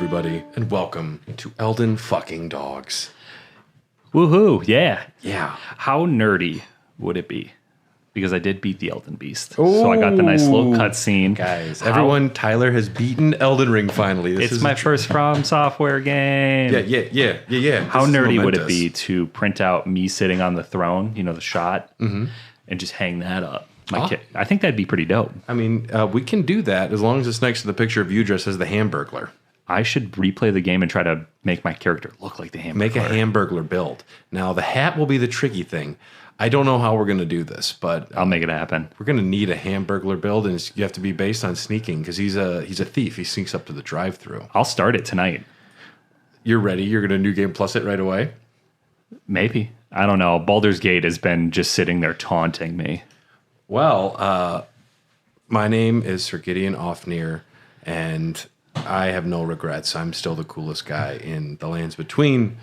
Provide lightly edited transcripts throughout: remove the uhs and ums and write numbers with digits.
everybody, and welcome to Elden fucking Dogs. Woohoo, yeah. Yeah. How nerdy would it be? Because I did beat the Elden Beast. So I got the nice little cutscene. Guys, everyone, Tyler has beaten Elden Ring finally. It's my first From Software game. Yeah. How nerdy would it be to print out me sitting on the throne, you know, the shot, and just hang that up? I think that'd be pretty dope. I mean, we can do that as long as it's next to the picture of you dressed as the Hamburglar. I should replay the game and try to make my character look like the Hamburglar. Make a Hamburglar build. Now, the hat will be the tricky thing. I don't know how we're going to do this, but I'll make it happen. We're going to need a Hamburglar build, and you have to be based on sneaking because he's a thief. He sneaks up to the drive-thru. I'll start it tonight. You're ready? You're going to New Game Plus it right away? Maybe. I don't know. Baldur's Gate has been just sitting there taunting me. Well, my name is Sir Gideon Ofnir, and I have no regrets. I'm still the coolest guy in the lands between.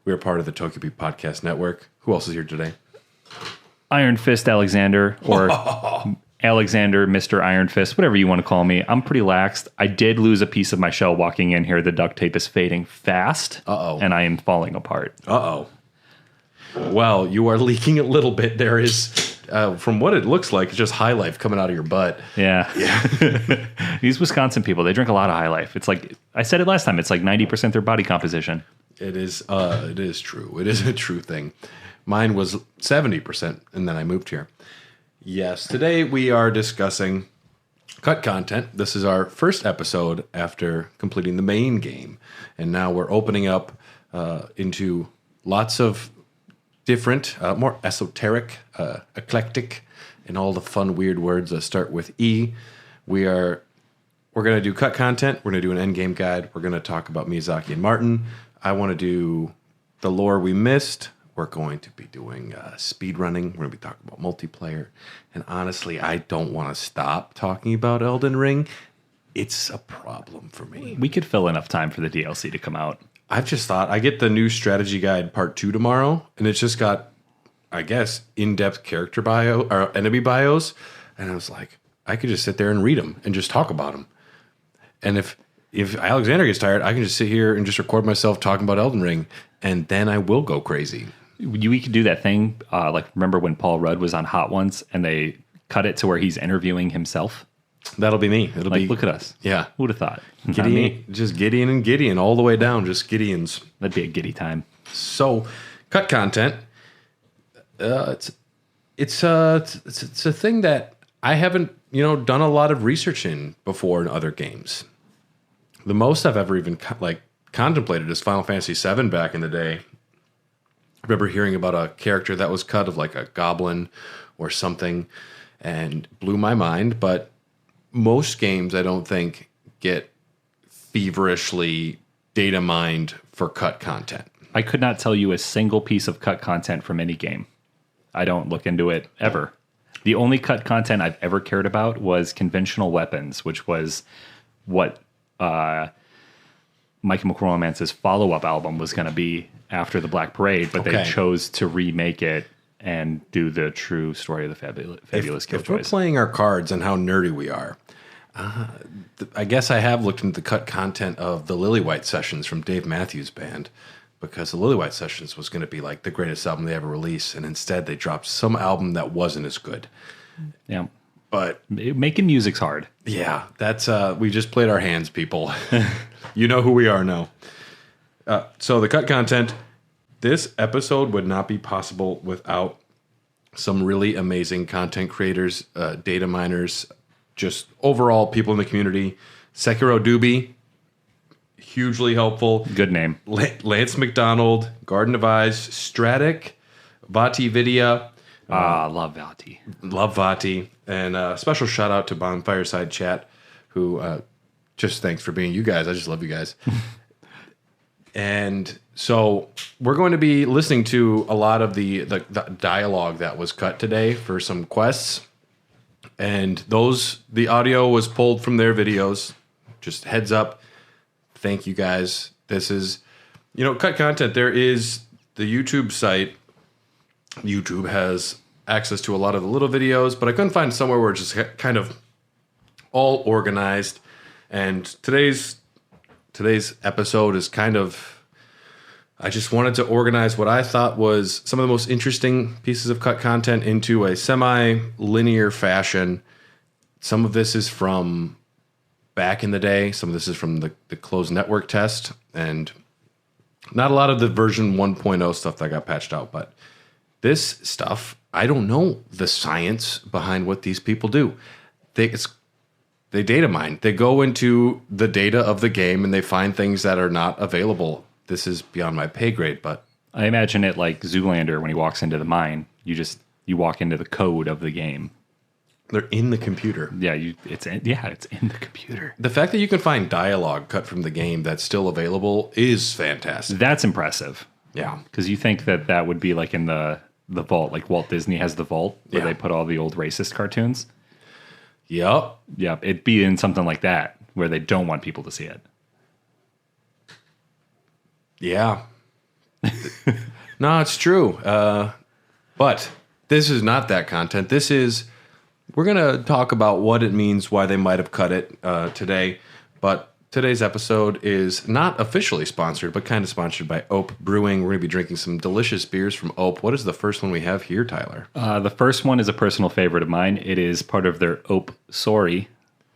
We're part of the Tokyopee Podcast Network. Who else is here today? Iron Fist Alexander, or Alexander, Mr. Iron Fist, whatever you want to call me. I'm pretty laxed. I did lose a piece of my shell walking in here. The duct tape is fading fast. And I am falling apart. Well, you are leaking a little bit. There is, from what it looks like, it's just High Life coming out of your butt. Yeah. These Wisconsin people, they drink a lot of High Life. It's like, I said it last time, it's like 90% their body composition. It is true. It is a true thing. Mine was 70%, and then I moved here. Yes, today we are discussing cut content. This is our first episode after completing the main game, and now we're opening up into lots of different, more esoteric, eclectic, and all the fun, weird words that start with E. We're going to do cut content. We're going to do an endgame guide. We're going to talk about Miyazaki and Martin. I want to do the lore we missed. We're going to be doing speed running. We're going to be talking about multiplayer. And honestly, I don't want to stop talking about Elden Ring. It's a problem for me. We could fill enough time for the DLC to come out. I've just thought, I get the new strategy guide part 2 tomorrow, and it's just got, I guess, in-depth character bio or enemy bios. And I was like, I could just sit there and read them and just talk about them. And if Alexander gets tired, I can just sit here and just record myself talking about Elden Ring, and then I will go crazy. We could do that thing, like remember when Paul Rudd was on Hot Ones, and they cut it to where he's interviewing himself? That'll be me. It'll be look at us. Yeah. Who would have thought? Gideon, just Gideon and Gideon all the way down, just Gideons. That'd be a giddy time. So, cut content. It's a thing that I haven't, done a lot of research in before in other games. The most I've ever even contemplated is Final Fantasy VII back in the day. I remember hearing about a character that was cut of like a goblin or something and blew my mind. But most games, I don't think, get feverishly data mined for cut content. I could not tell you a single piece of cut content from any game. I don't look into it ever. The only cut content I've ever cared about was conventional weapons, which was what My Chemical Romance's follow-up album was going to be after the Black Parade, but they chose to remake it and do the true story of the Fabulous Killjoys. If we're playing our cards and how nerdy we are, I guess I have looked into the cut content of the Lillywhite Sessions from Dave Matthews Band, because the Lillywhite Sessions was going to be like the greatest album they ever released, and instead they dropped some album that wasn't as good. Yeah. But making music's hard. Yeah, that's we just played our hands, people. You know who we are now. So the cut content, this episode would not be possible without some really amazing content creators, data miners, just overall people in the community. Sekiro Dubi, hugely helpful. Good name. Lance McDonald, Garden of Eyes, Stratek, VaatiVidya. Love Vaati. Love Vaati. And special shout out to Bonfireside Chat, who just thanks for being you guys. I just love you guys. And so we're going to be listening to a lot of the dialogue that was cut today for some quests. And the audio was pulled from their videos. Just heads up. Thank you guys. This is, cut content. There is the YouTube site. YouTube has access to a lot of the little videos, but I couldn't find somewhere where it's just kind of all organized. And today's today's episode is kind of, I just wanted to organize what I thought was some of the most interesting pieces of cut content into a semi-linear fashion. Some of this is from back in the day. Some of this is from the closed network test, and not a lot of the version 1.0 stuff that got patched out, but this stuff, I don't know the science behind what these people do. They data mine. They go into the data of the game and they find things that are not available. This is beyond my pay grade, but I imagine it like Zoolander when he walks into the mine. You walk into the code of the game. they're in the computer. Yeah, it's in the computer. The fact that you can find dialogue cut from the game that's still available is fantastic. That's impressive. Yeah. Because you think that would be like in the vault, like Walt Disney has the vault where they put all the old racist cartoons. Yep. Yeah, it'd be in something like that where they don't want people to see it. Yeah. No, it's true. But this is not that content. We're going to talk about what it means, why they might have cut it today. But today's episode is not officially sponsored, but kind of sponsored by Ope Brewing. We're going to be drinking some delicious beers from Ope. What is the first one we have here, Tyler? The first one is a personal favorite of mine. It is part of their Ope Sorry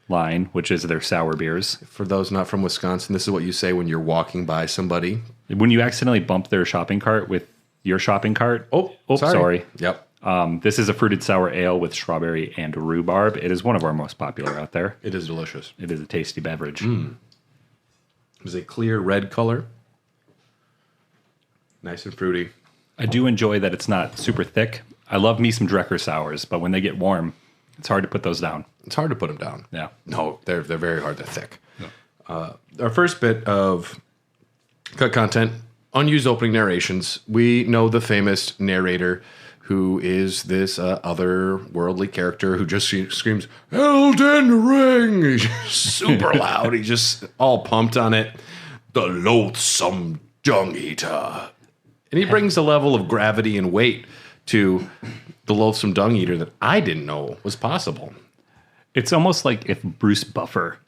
line, which is their sour beers. For those not from Wisconsin, this is what you say when you're walking by somebody. When you accidentally bump their shopping cart with your shopping cart. Oh, sorry. Yep. This is a fruited sour ale with strawberry and rhubarb. It is one of our most popular out there. It is delicious. It is a tasty beverage. It is a clear red color. Nice and fruity. I do enjoy that it's not super thick. I love me some Drecker sours, but when they get warm, it's hard to put those down. It's hard to put them down. Yeah. No, they're very hard. They're thick. Yeah. Our first bit of cut content, unused opening narrations. We know the famous narrator who is this otherworldly character who just screams, Elden Ring! He's super loud. He's just all pumped on it. The loathsome dung eater. And he brings a level of gravity and weight to the loathsome dung eater that I didn't know was possible. It's almost like if Bruce Buffer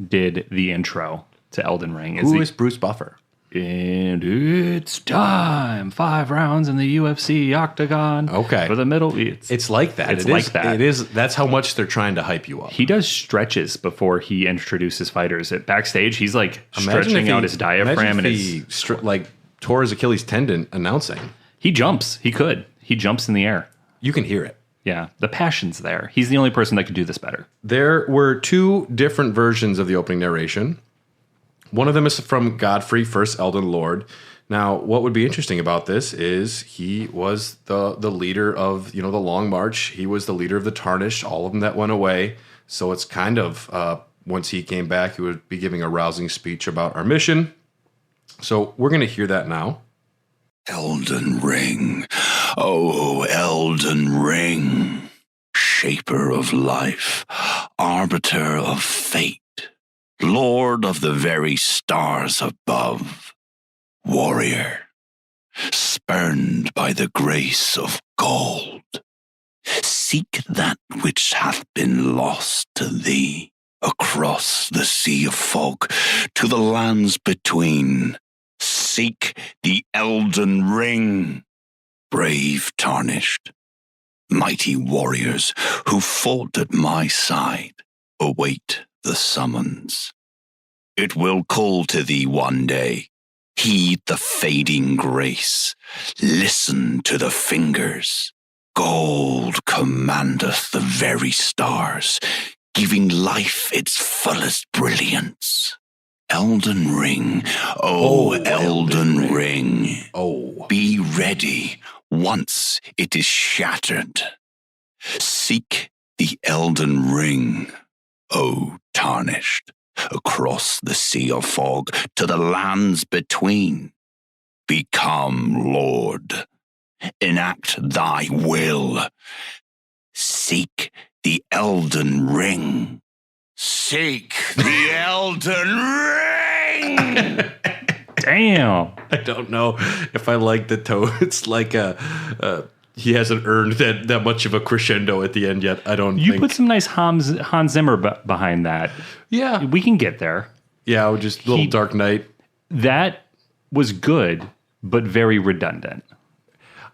did the intro to Elden Ring. Who is Bruce Buffer? And it's time. 5 rounds in the UFC octagon. Okay. For the middle. It's like that. It's like that. It is. That's how much they're trying to hype you up. He does stretches before he introduces fighters. At backstage, he's like stretching out his diaphragm and he tore his Achilles tendon announcing. He jumps. He jumps in the air. You can hear it. Yeah, the passion's there. He's the only person that could do this better. There were 2 different versions of the opening narration. One of them is from Godfrey, First Elden Lord. Now, what would be interesting about this is he was the leader of, the Long March. He was the leader of the Tarnished, all of them that went away. So it's kind of, once he came back, he would be giving a rousing speech about our mission. So we're going to hear that now. Elden Ring, oh, Elden Ring, shaper of life, arbiter of fate, Lord of the very stars above, warrior, spurned by the grace of gold. Seek that which hath been lost to thee, across the sea of fog, to the lands between. Seek the Elden Ring, brave Tarnished. Mighty warriors who fought at my side await the summons. It will call to thee one day. Heed the fading grace. Listen to the fingers. Gold commandeth the very stars, giving life its fullest brilliance. Elden Ring, oh, Elden Ring. Oh. Be ready once it is shattered. Seek the Elden Ring, O Tarnished, across the sea of fog to the lands between. Become Lord. Enact thy will. Seek the Elden Ring. Seek the Elden Ring! Damn. I don't know if I like the tone. It's like he hasn't earned that much of a crescendo at the end yet. I don't think. You put some nice Hans Zimmer behind that. Yeah. We can get there. Yeah, just little Dark Knight. That was good, but very redundant.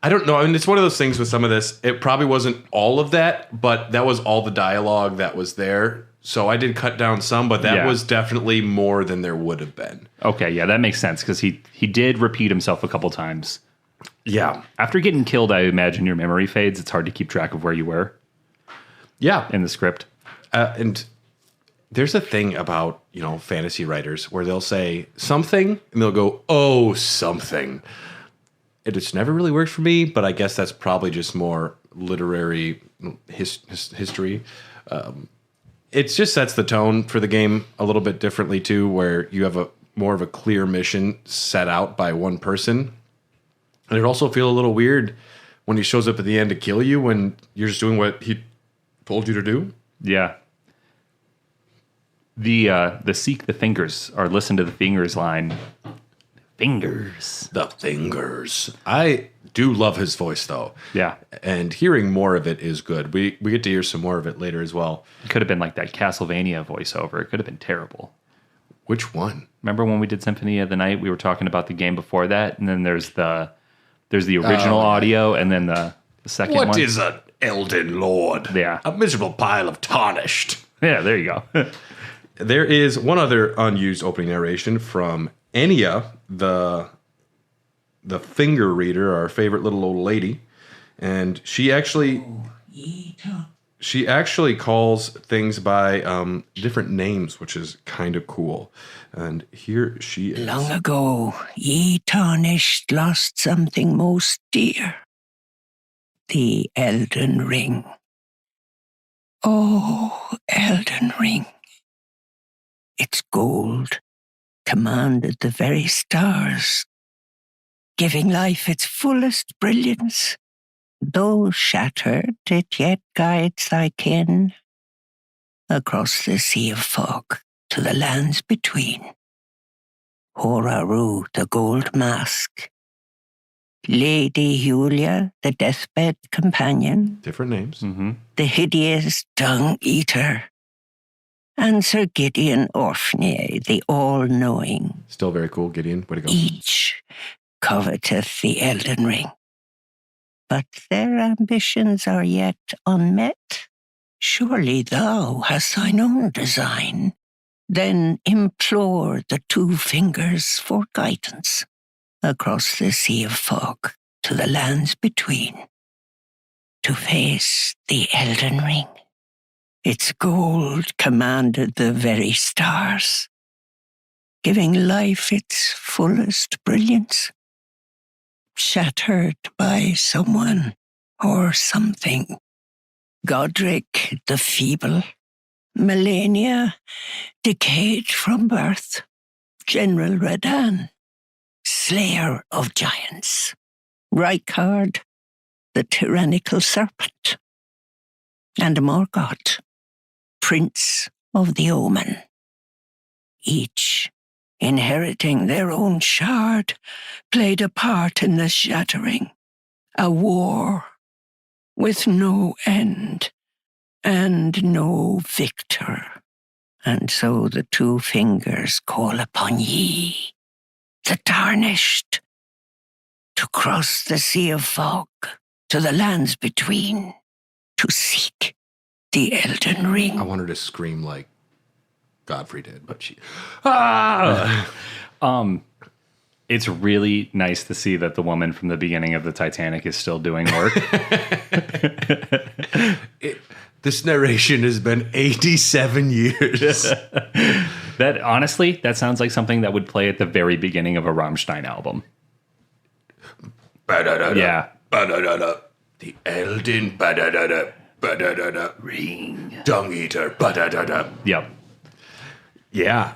I don't know. I mean, it's one of those things with some of this. It probably wasn't all of that, but that was all the dialogue that was there. So I did cut down some, but that was definitely more than there would have been. Okay, yeah, that makes sense because he did repeat himself a couple times. Yeah. After getting killed, I imagine your memory fades. It's hard to keep track of where you were. Yeah. In the script. And there's a thing about, fantasy writers where they'll say something and they'll go, oh, something. It's never really worked for me, but I guess that's probably just more literary history. It just sets the tone for the game a little bit differently too, where you have more of a clear mission set out by one person. And it also feels a little weird when he shows up at the end to kill you when you're just doing what he told you to do. Yeah. The seek the fingers or listen to the fingers line. Fingers. The fingers. I do love his voice though. Yeah. And hearing more of it is good. We get to hear some more of it later as well. It could have been like that Castlevania voiceover. It could have been terrible. Which one? Remember when we did Symphony of the Night? We were talking about the game before that, and then there's the original audio, and then the second one. What is an Elden Lord? Yeah. A miserable pile of tarnished. Yeah, there you go. There is one other unused opening narration from Enya, the finger reader, our favorite little old lady, and she actually calls things by different names, which is kind of cool. And here she is. Long ago, ye tarnished lost something most dear. The Elden Ring. Oh, Elden Ring. Its gold commanded the very stars, giving life its fullest brilliance. Though shattered, it yet guides thy kin across the sea of fog to the lands between. Horaru, the gold mask. Lady Julia, the deathbed companion. Different names. Mm-hmm. The hideous dung eater. And Sir Gideon Orfney, the all-knowing. Still very cool, Gideon. Way to go. Each coveteth the Elden Ring. But their ambitions are yet unmet. Surely thou hast thine own design. Then implore the two fingers for guidance across the sea of fog to the lands between. To face the Elden Ring. Its gold commanded the very stars, giving life its fullest brilliance. Shattered by someone or something. Godric the feeble, Melania decayed from birth, General Radan, slayer of giants, Rykard the tyrannical serpent, and Morgoth, Prince of the Omen. Each, inheriting their own shard, played a part in the shattering, a war with no end and no victor. And so the two fingers call upon ye, the tarnished, to cross the sea of fog to the lands between, to seek the Elden Ring. I want her to scream like Godfrey did, but she... It's really nice to see that the woman from the beginning of the Titanic is still doing work. This narration has been 87 years. That honestly, that sounds like something that would play at the very beginning of a Rammstein album. Yeah. The Elden Ring. Dung Eater. Yep. Yeah.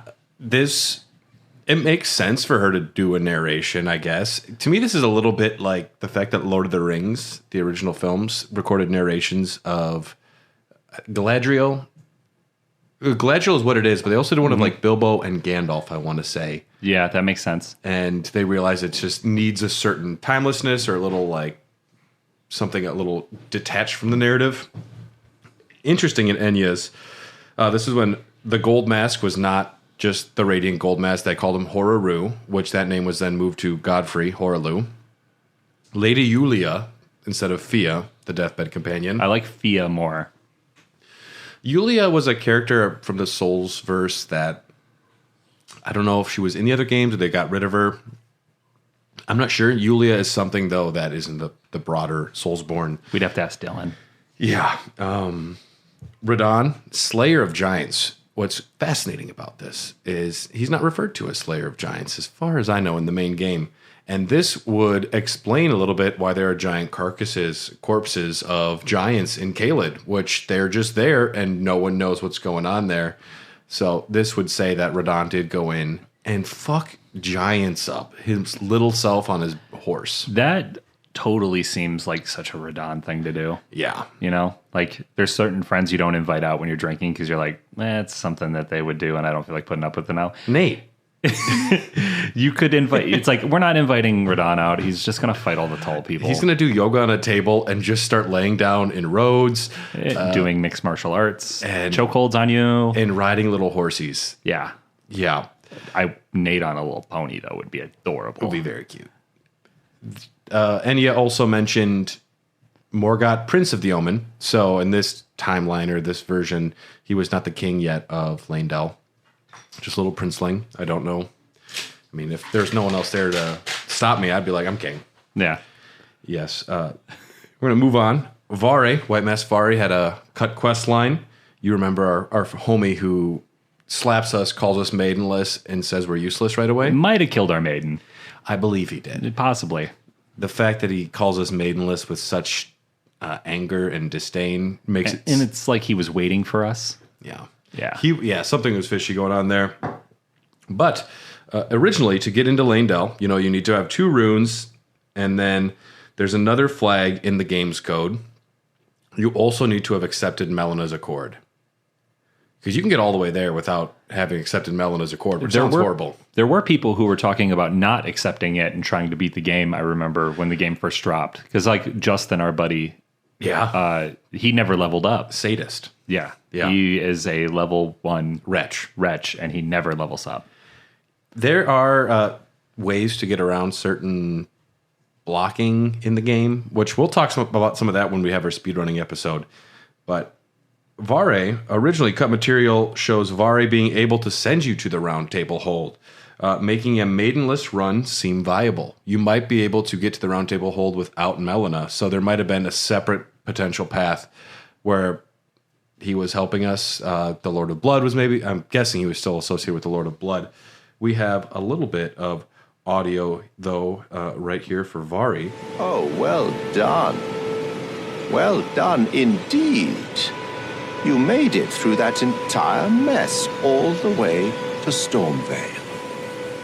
It makes sense for her to do a narration, I guess. To me, this is a little bit like the fact that Lord of the Rings, the original films, recorded narrations of Galadriel. Galadriel is what it is, but they also did one of like Bilbo and Gandalf, I want to say. Yeah, that makes sense. And they realize it just needs a certain timelessness or a little like something a little detached from the narrative. Interesting in Enya's. This is when the gold mask was not just the Radiant Gold Mask. They called him Horaru, which that name was then moved to Godfrey, Horalu. Lady Yulia instead of Fia, the deathbed companion. I like Fia more. Yulia was a character from the Souls verse that I don't know if she was in the other games or they got rid of her. I'm not sure. Yulia is something, though, that is in the broader Soulsborne. We'd have to ask Dylan. Yeah. Radon, Slayer of Giants. What's fascinating about this is he's not referred to as Slayer of Giants, as far as I know, in the main game. And this would explain a little bit why there are giant corpses of giants in Caelid, which they're just there and no one knows what's going on there. So this would say that Radon did go in and fuck giants up, his little self on his horse. That totally seems like such a Radon thing to do. Yeah. You know, like there's certain friends you don't invite out when you're drinking because you're like, it's something that they would do and I don't feel like putting up with it now. Nate. You could invite, it's like, we're not inviting Radon out. He's just going to fight all the tall people. He's going to do yoga on a table and just start laying down in roads. Doing mixed martial arts. And chokeholds on you. And riding little horsies. Yeah. Yeah. Nate on a little pony, though, would be adorable. Would be very cute. Enya also mentioned Morgoth, Prince of the Omen. So in this timeline or this version, he was not the king yet of Leyndell. Just a little princeling. I don't know. I mean, if there's no one else there to stop me, I'd be like, I'm king. Yeah. Yes. We're going to move on. Vare, White Mask Vare, had a cut quest line. You remember our homie who slaps us, calls us maidenless, and says we're useless right away? Might have killed our maiden. I believe he did. Possibly. The fact that he calls us maidenless with such anger and disdain makes it... And it's like he was waiting for us. Yeah. Yeah. Something was fishy going on there. But originally, to get into Leyndell, you need to have 2 runes, and then there's another flag in the game's code. You also need to have accepted Melena's Accord. Because you can get all the way there without having accepted Melena's Accord, which sounds horrible. There were people who were talking about not accepting it and trying to beat the game, I remember, when the game first dropped. Because, like, Justin, our buddy... Yeah. He never leveled up. Sadist. Yeah. Yeah. He is a level 1 Wretch, and he never levels up. There are ways to get around certain blocking in the game, which we'll talk about some of that when we have our speedrunning episode. But Vare, originally cut material, shows Vare being able to send you to the round table hold, making a maidenless run seem viable. You might be able to get to the round table hold without Melina, so there might have been a separate potential path where he was helping us. The Lord of Blood was maybe, I'm guessing he was still associated with the Lord of Blood. We have a little bit of audio, though, right here for Vare. Oh, well done. Well done indeed. You made it through that entire mess all the way to Stormvale.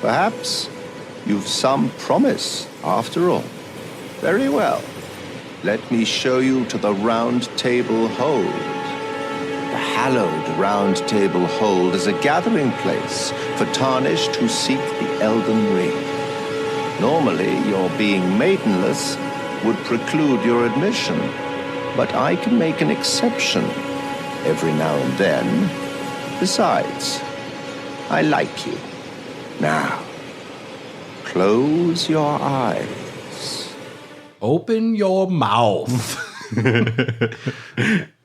Perhaps you've some promise after all. Very well. Let me show you to the Round Table Hold. The hallowed Round Table Hold is a gathering place for tarnished who seek the Elden Ring. Normally, your being maidenless would preclude your admission, but I can make an exception every now and then. Besides, I like you. Now, close your eyes. Open your mouth.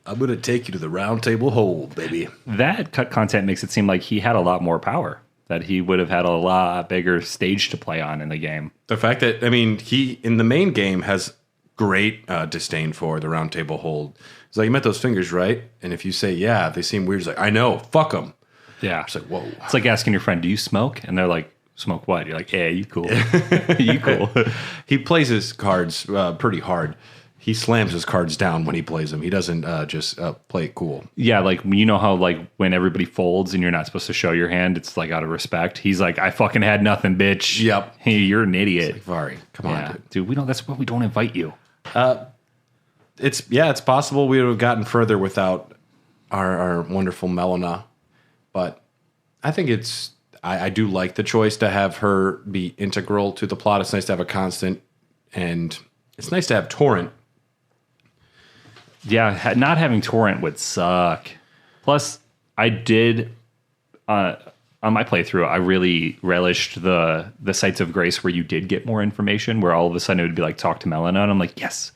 I'm going to take you to the round table hold, baby. That cut content makes it seem like he had a lot more power, that he would have had a lot bigger stage to play on in the game. The fact that, he, in the main game, has great disdain for the round table hold. It's like, you met those fingers, right? And if you say, yeah, they seem weird. It's like, I know, fuck them. Yeah. It's like, whoa. It's like asking your friend, do you smoke? And they're like, smoke what? You're like, yeah, you cool. You cool. He plays his cards pretty hard. He slams his cards down when he plays them. He doesn't just play it cool. Yeah, like, you know how, like, when everybody folds and you're not supposed to show your hand, it's, like, out of respect. He's like, I fucking had nothing, bitch. Yep. Hey, you're an idiot. It's like, Vare, come on, dude. Dude, that's why we don't invite you. It's possible we would have gotten further without our wonderful Melina. But I think I do like the choice to have her be integral to the plot. It's nice to have a constant, and it's nice to have Torrent. Yeah, not having Torrent would suck. Plus, I did on my playthrough, I really relished the Sites of Grace where you did get more information, where all of a sudden it would be like, talk to Melina, and I'm like, yes,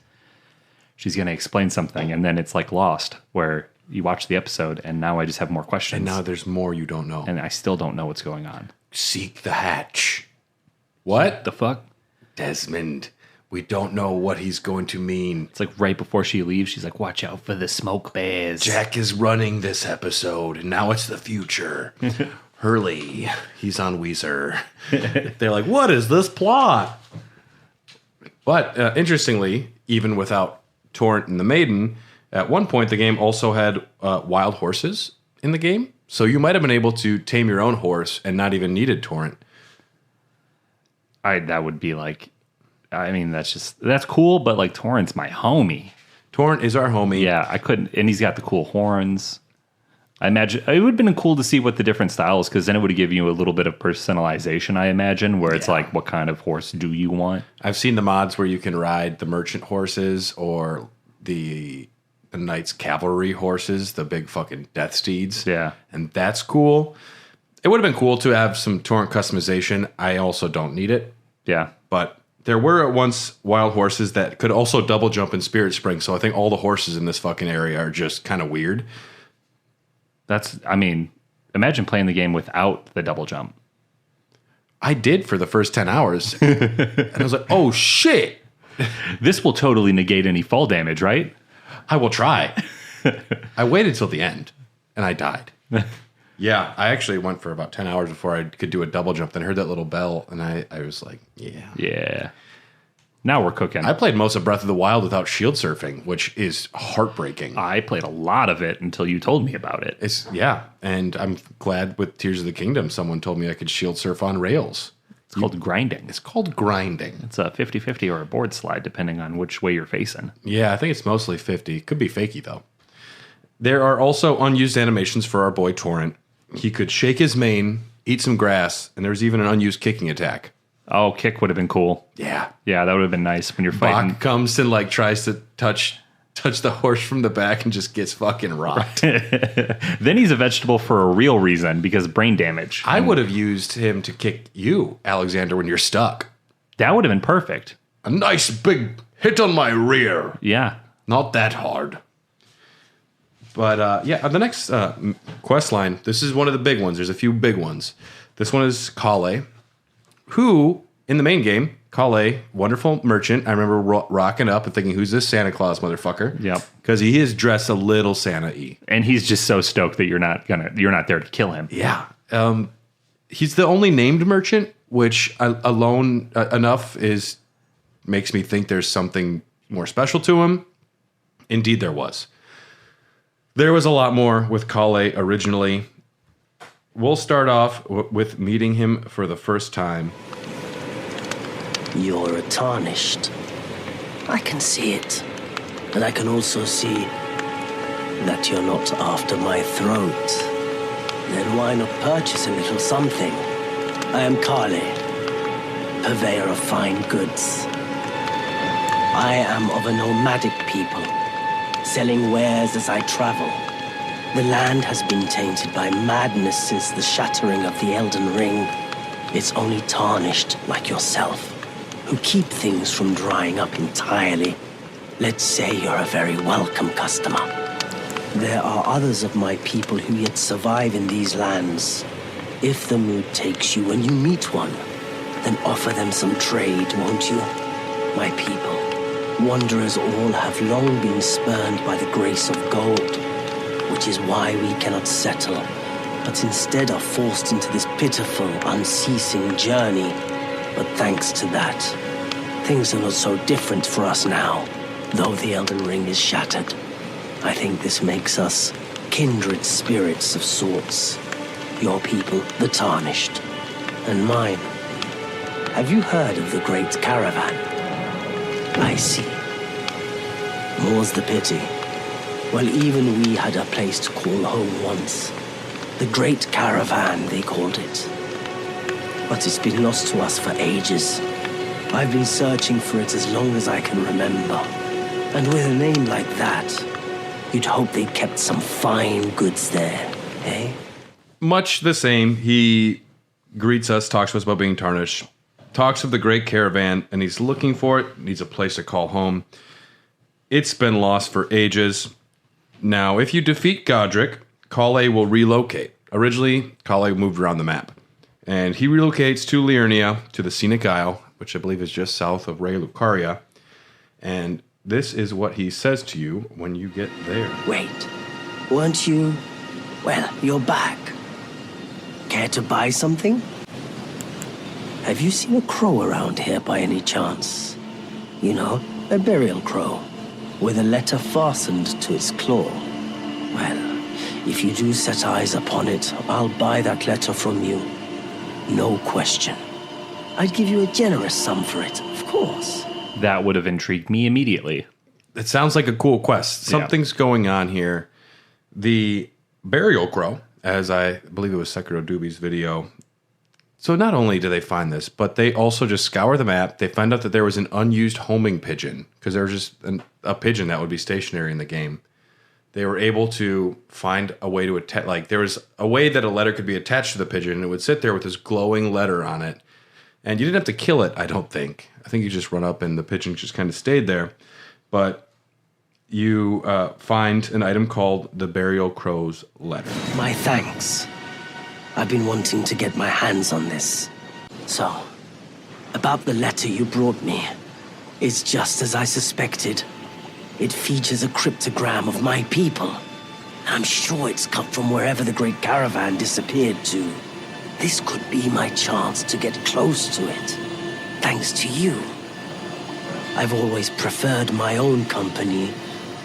she's going to explain something. And then it's like Lost, where you watch the episode and now I just have more questions. And now there's more you don't know. And I still don't know what's going on. Seek the hatch. What? The fuck? Desmond. We don't know what he's going to mean. It's like right before she leaves, she's like, watch out for the smoke bears. Jack is running this episode, and now it's the future. Hurley, he's on Weezer. They're like, what is this plot? But interestingly, even without Torrent and the Maiden, at one point the game also had wild horses in the game. So you might have been able to tame your own horse and not even needed Torrent. That would be like, I mean, that's cool, but like Torrent's my homie. Torrent is our homie. Yeah, I couldn't, and he's got the cool horns. I imagine it would have been cool to see what the different styles, because then it would have given you a little bit of personalization, I imagine, where it's like, what kind of horse do you want? I've seen the mods where you can ride the merchant horses or the Knights Cavalry horses, the big fucking death steeds. Yeah. And that's cool. It would have been cool to have some Torrent customization. I also don't need it. Yeah. But there were at once wild horses that could also double jump in Spirit Spring, so I think all the horses in this fucking area are just kind of weird. Imagine playing the game without the double jump. I did for the first 10 hours. And I was like, oh shit. This will totally negate any fall damage, right? I will try. I waited till the end, and I died. Yeah, I actually went for about 10 hours before I could do a double jump, then heard that little bell, and I was like, yeah. Yeah. Now we're cooking. I played most of Breath of the Wild without shield surfing, which is heartbreaking. I played a lot of it until you told me about it. And I'm glad with Tears of the Kingdom someone told me I could shield surf on rails. It's called grinding. It's called grinding. It's a 50-50 or a board slide, depending on which way you're facing. Yeah, I think it's mostly 50. Could be fakey, though. There are also unused animations for our boy Torrent. He could shake his mane, eat some grass, and there's even an unused kicking attack. Oh, kick would have been cool. Yeah. Yeah, that would have been nice when you're fighting. Bach comes and like tries to touch the horse from the back and just gets fucking rocked. Then he's a vegetable for a real reason, because brain damage. I would have used him to kick you, Alexander, when you're stuck. That would have been perfect. A nice big hit on my rear. Yeah. Not that hard. But on the next quest line, this is one of the big ones. There's a few big ones. This one is Kale, who, in the main game, Kale, wonderful merchant. I remember rocking up and thinking, who's this Santa Claus motherfucker? Yep. Because he is dressed a little Santa-y. And he's just so stoked that you're not there to kill him. Yeah. He's the only named merchant, which alone enough makes me think there's something more special to him. Indeed, there was. There was a lot more with Kale originally. We'll start off with meeting him for the first time. You're tarnished. I can see it. But I can also see that you're not after my throat. Then why not purchase a little something? I am Kale, purveyor of fine goods. I am of a nomadic people, selling wares as I travel. The land has been tainted by madness since the shattering of the Elden Ring. It's only tarnished like yourself, who keep things from drying up entirely. Let's say you're a very welcome customer. There are others of my people who yet survive in these lands. If the mood takes you and you meet one, then offer them some trade, won't you? My people, wanderers all have long been spurned by the grace of gold, which is why we cannot settle, but instead are forced into this pitiful, unceasing journey. But thanks to that, things are not so different for us now, though the Elden Ring is shattered. I think this makes us kindred spirits of sorts. Your people, the Tarnished, and mine. Have you heard of the Great Caravan? I see. More's the pity. Well, even we had a place to call home once. The Great Caravan, they called it. But it's been lost to us for ages. I've been searching for it as long as I can remember. And with a name like that, you'd hope they kept some fine goods there, eh? much the same. He greets us, talks to us about being tarnished, talks of the great caravan, and he's looking for it, needs a place to call home. It's been lost for ages. Now, if you defeat Godric, Kale will relocate. Originally, Kale moved around the map, and he relocates to Liurnia, to the Scenic Isle, which I believe is just south of Rey Lucaria, and this is what he says to you when you get there. Wait, weren't you... Well, you're back. Care to buy something? Have you seen a crow around here by any chance? You know, a burial crow, with a letter fastened to its claw. Well, if you do set eyes upon it, I'll buy that letter from you. No question. I'd give you a generous sum for it, of course. That would have intrigued me immediately. It sounds like a cool quest. Something's going on here. The burial crow, as I believe it was Sekiro Dubi's video. So not only do they find this, but they also just scour the map. They find out that there was an unused homing pigeon, because there was just a pigeon that would be stationary in the game. They were able to find a way to attach, like there was a way that a letter could be attached to the pigeon, and it would sit there with this glowing letter on it. And you didn't have to kill it, I don't think. I think you just run up and the pigeon just kind of stayed there. But you find an item called the Burial Crow's Letter. My thanks. I've been wanting to get my hands on this. So, about the letter you brought me, it's just as I suspected. It features a cryptogram of my people. I'm sure it's cut from wherever the great caravan disappeared to. This could be my chance to get close to it, thanks to you. I've always preferred my own company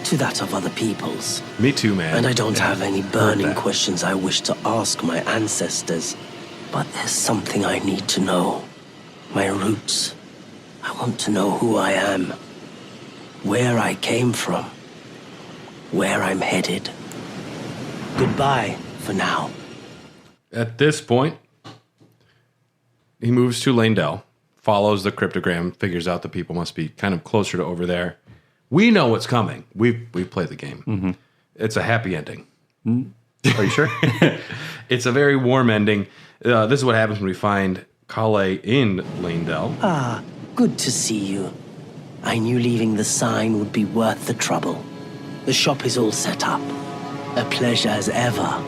to that of other people's. Me too, man. And I don't have any burning questions I wish to ask my ancestors. But there's something I need to know. My roots. I want to know who I am. Where I came from. Where I'm headed. Goodbye for now. At this point, he moves to Lanedell, follows the cryptogram, figures out the people must be kind of closer to over there. We know what's coming. We've played the game. Mm-hmm. It's a happy ending. Are you sure? It's a very warm ending. This is what happens when we find Kale in Lanedell. Ah, good to see you. I knew leaving the sign would be worth the trouble. The shop is all set up. A pleasure as ever.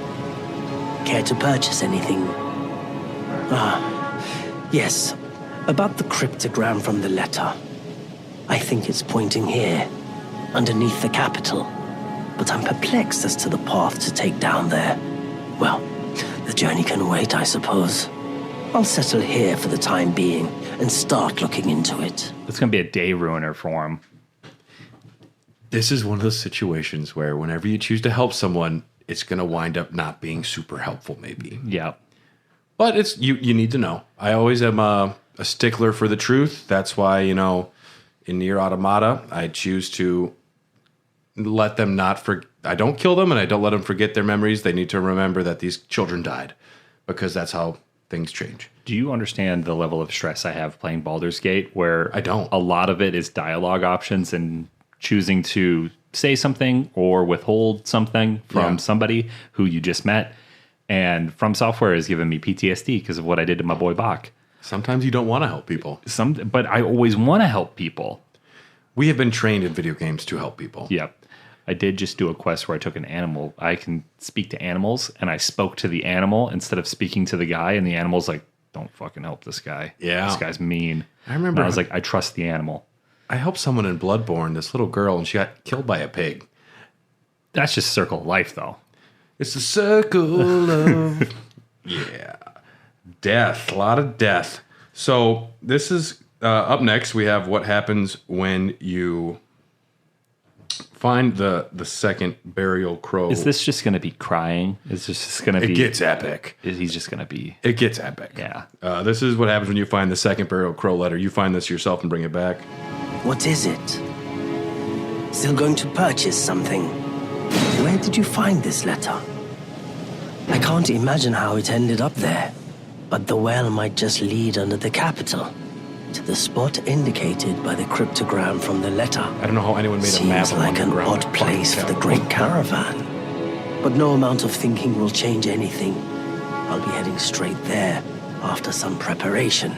Care to purchase anything? Ah, yes. About the cryptogram from the letter. I think it's pointing here, underneath the capital. But I'm perplexed as to the path to take down there. Well, the journey can wait, I suppose. I'll settle here for the time being and start looking into it. It's going to be a day ruiner for him. This is one of those situations where whenever you choose to help someone, it's going to wind up not being super helpful, maybe. Yeah. But it's you need to know. I always am a stickler for the truth. That's why, in Nier Automata, I choose to let them I don't kill them and I don't let them forget their memories. They need to remember that these children died because that's how things change. Do you understand the level of stress I have playing Baldur's Gate where I don't. A lot of it is dialogue options and choosing to say something or withhold something from somebody who you just met. And From Software has given me PTSD because of what I did to my boy Bach. Sometimes you don't want to help people. But I always want to help people. We have been trained in video games to help people. Yep. I did just do a quest where I took an animal. I can speak to animals, and I spoke to the animal instead of speaking to the guy, and the animal's like, don't fucking help this guy. Yeah. This guy's mean. I remember. And I was like, I trust the animal. I helped someone in Bloodborne, this little girl, and she got killed by a pig. That's just circle of life, though. It's the circle of... Yeah. Death. A lot of death. So this is... up next, we have what happens when you find the second burial crow. Is this just going to be crying? Is this just going to be... It gets epic. He's just going to be... It gets epic. Yeah. This is what happens when you find the second burial crow letter. You find this yourself and bring it back. What is it? Still going to purchase something? Where did you find this letter? I can't imagine how it ended up there, but the well might just lead under the capital. To the spot indicated by the cryptogram from the letter. I don't know how anyone made a map Seems like an underground. odd place for the great caravan. But no amount of thinking will change anything. I'll be heading straight there after some preparation.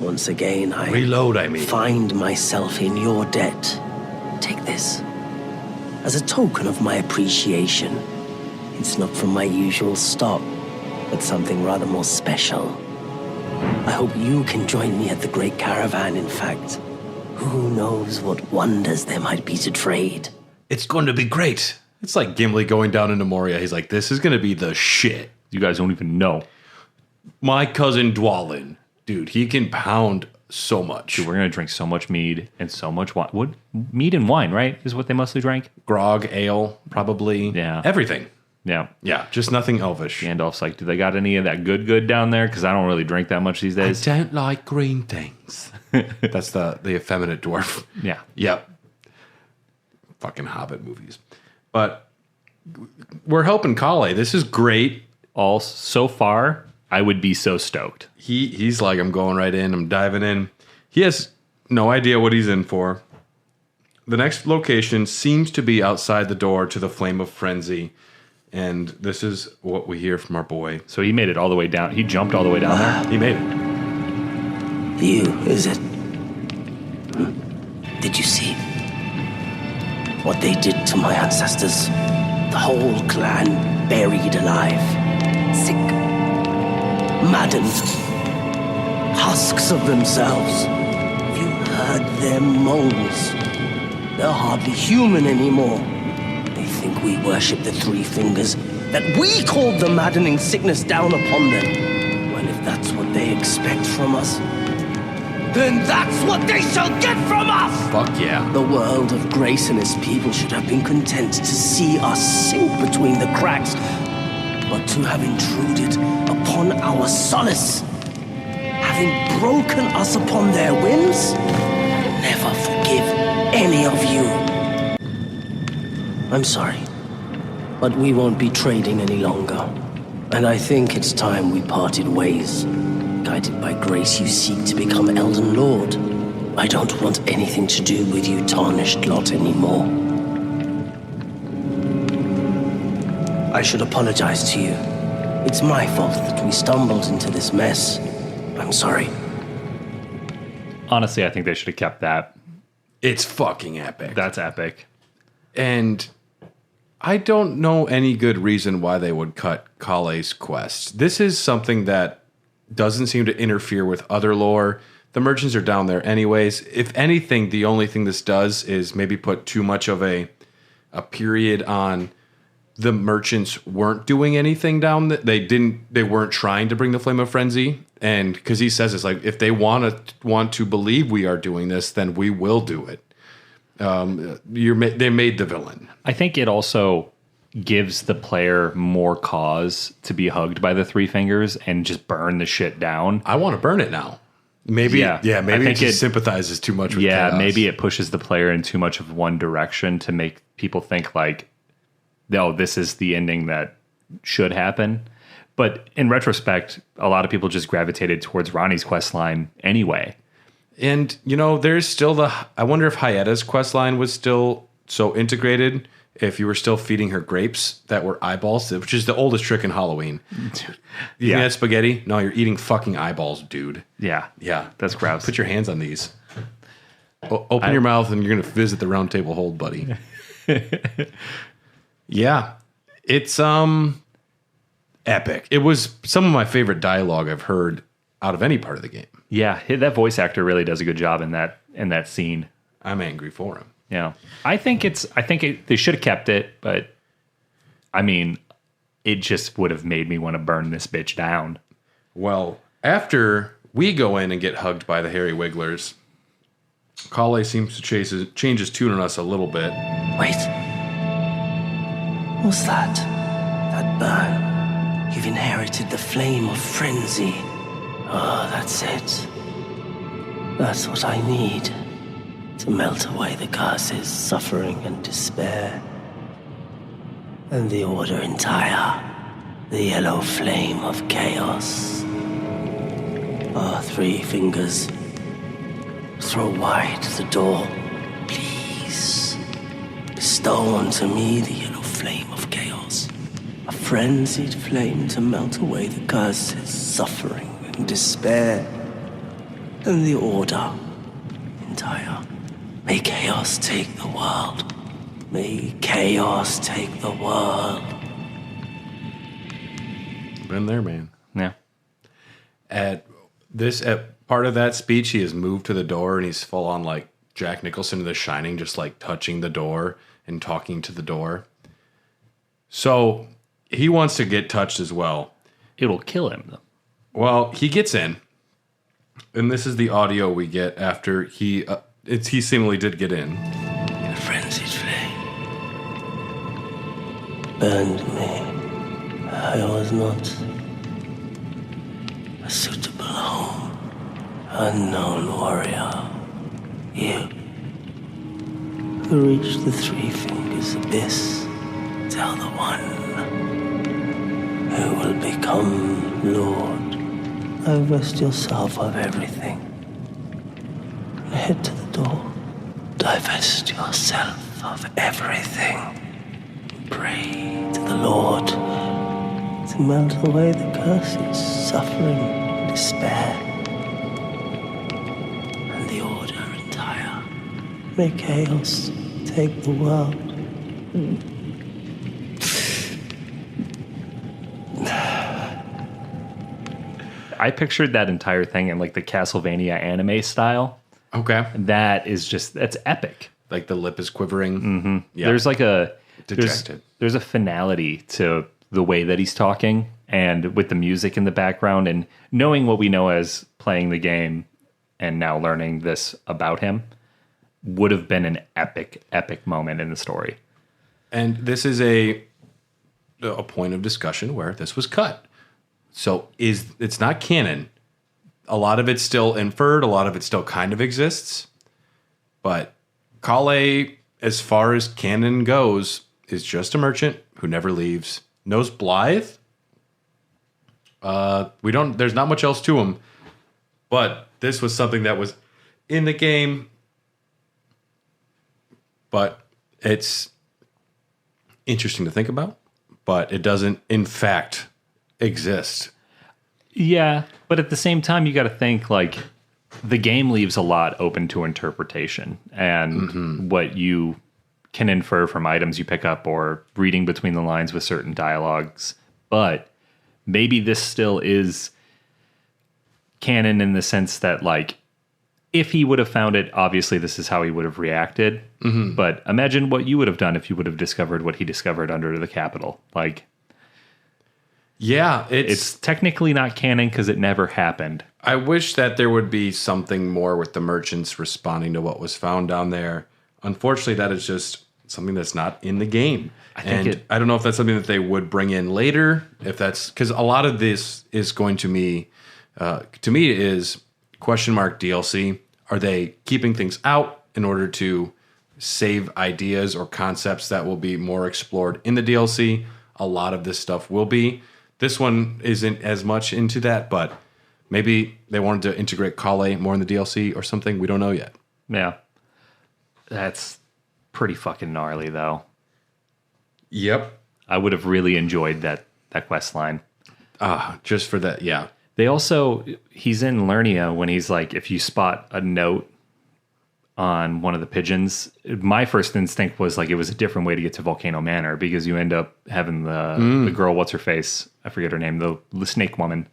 Once again, I Reload, I mean. find myself in your debt. Take this. As a token of my appreciation, it's not from my usual stock, but something rather more special. I hope you can join me at the Great Caravan, in fact. Who knows what wonders there might be to trade. It's going to be great. It's like Gimli going down into Moria. He's like, this is going to be the shit. You guys don't even know. My cousin Dwalin, dude, he can pound so much. Dude, we're going to drink so much mead and so much wine. What? Mead and wine, right? Is what they mostly drank? Grog, ale, probably. Yeah. Everything. Yeah. Yeah, just nothing elvish. Gandalf's like, do they got any of that good down there? Because I don't really drink that much these days. I don't like green things. That's the effeminate dwarf. Yeah. Yep. Fucking Hobbit movies. But we're helping Kale. This is great. All so far, I would be so stoked. He's like, I'm going right in. I'm diving in. He has no idea what he's in for. The next location seems to be outside the door to the Flame of Frenzy. And this is what we hear from our boy. So he made it all the way down. He jumped all the way down there. He made it. You, is it? Did you see what they did to my ancestors? The whole clan buried alive. Sick. Maddened. Husks of themselves. You heard their moans. They're hardly human anymore. They think we worship the three fingers, that we called the maddening sickness down upon them. Well, if that's what they expect from us, then that's what they shall get from us! Fuck yeah. The world of grace and its people should have been content to see us sink between the cracks, but to have intruded upon our solace, having broken us upon their whims, I'll never forgive any of you. I'm sorry, but we won't be trading any longer, and I think it's time we parted ways. Guided by grace, you seek to become Elden Lord. I don't want anything to do with you tarnished lot anymore. I should apologize to you. It's my fault that we stumbled into this mess. I'm sorry. Honestly, I think they should have kept that. It's fucking epic. That's epic. And I don't know any good reason why they would cut Kale's quest. This is something that doesn't seem to interfere with other lore. The merchants are down there anyways. If anything, the only thing this does is maybe put too much of a period on the merchants weren't doing anything down there. They weren't trying to bring the Flame of Frenzy. And because he says it's like, if they want to believe we are doing this, then we will do it. They made the villain. I think it also gives the player more cause to be hugged by the three fingers and just burn the shit down. I want to burn it now. Maybe, maybe it just sympathizes too much with chaos. Maybe it pushes the player in too much of one direction to make people think like, no, this is the ending that should happen. But in retrospect, a lot of people just gravitated towards Ronnie's quest line anyway. And, there's still I wonder if Hayeda's quest line was still so integrated, if you were still feeding her grapes that were eyeballs, which is the oldest trick in Halloween. You had spaghetti? No, you're eating fucking eyeballs, dude. Yeah. Yeah. That's gross. Put your hands on these. Open your mouth and you're going to visit the round table hold, buddy. Yeah. It's epic. It was some of my favorite dialogue I've heard out of any part of the game. Yeah, that voice actor really does a good job in that scene. I'm angry for him. Yeah. I think they should have kept it, but I mean, it just would have made me want to burn this bitch down. Well, after we go in and get hugged by the hairy wigglers, Kale seems to change his tune on us a little bit. Wait. What's that? That burn. You've inherited the flame of frenzy. Oh, that's it. That's what I need. To melt away the curses, suffering, and despair. And the order entire. The yellow flame of chaos. Our three fingers. Throw wide the door. Please. Bestow unto me the yellow flame of chaos. A frenzied flame to melt away the curses, suffering, and despair. And the order entire. May chaos take the world. May chaos take the world. Been there, man. Yeah. At part of that speech, he has moved to the door and he's full on like Jack Nicholson in The Shining, just like touching the door and talking to the door. So he wants to get touched as well. It'll kill him, though. Well, he gets in, and this is the audio we get after he seemingly did get in. In a frenzied flame burned me. I was not a suitable home. Unknown warrior. You who reached the three fingers abyss. Tell the one who will become Lord. Divest yourself of everything. Head to the door. Divest yourself of everything. Pray to the Lord to melt away the curses, suffering, despair, and the order entire. May chaos take the world. I pictured that entire thing in like the Castlevania anime style. Okay. That's epic. Like the lip is quivering. Mm-hmm. Yeah. There's like dejected. There's a finality to the way that he's talking, and with the music in the background, and knowing what we know as playing the game and now learning this about him would have been an epic moment in the story. And this is a point of discussion where this was cut. So it's not canon. A lot of it's still inferred. A lot of it still kind of exists. But Kale, as far as canon goes, is just a merchant who never leaves. Knows Blythe. There's not much else to him. But this was something that was in the game. But it's interesting to think about. But it doesn't, in fact, exist. Yeah, but at the same time, you got to think like the game leaves a lot open to interpretation, and what you can infer from items you pick up or reading between the lines with certain dialogues. But maybe this still is canon in the sense that, like, if he would have found it, obviously this is how he would have reacted. Mm-hmm. But imagine what you would have done if you would have discovered what he discovered under the Capitol. Like, yeah, it's technically not canon because it never happened. I wish that there would be something more with the merchants responding to what was found down there. Unfortunately, that is just something that's not in the game. I don't know if that's something that they would bring in later. If that's because a lot of this is going to me is question mark DLC. Are they keeping things out in order to save ideas or concepts that will be more explored in the DLC? A lot of this stuff will be. This one isn't as much into that, but maybe they wanted to integrate Kale more in the DLC or something. We don't know yet. Yeah. That's pretty fucking gnarly, though. Yep. I would have really enjoyed that quest line. Just for that, yeah. They also, he's in Lernia when he's like, if you spot a note on one of the pigeons, my first instinct was like it was a different way to get to Volcano Manor, because you end up having the girl, what's her face? I forget her name, the snake woman.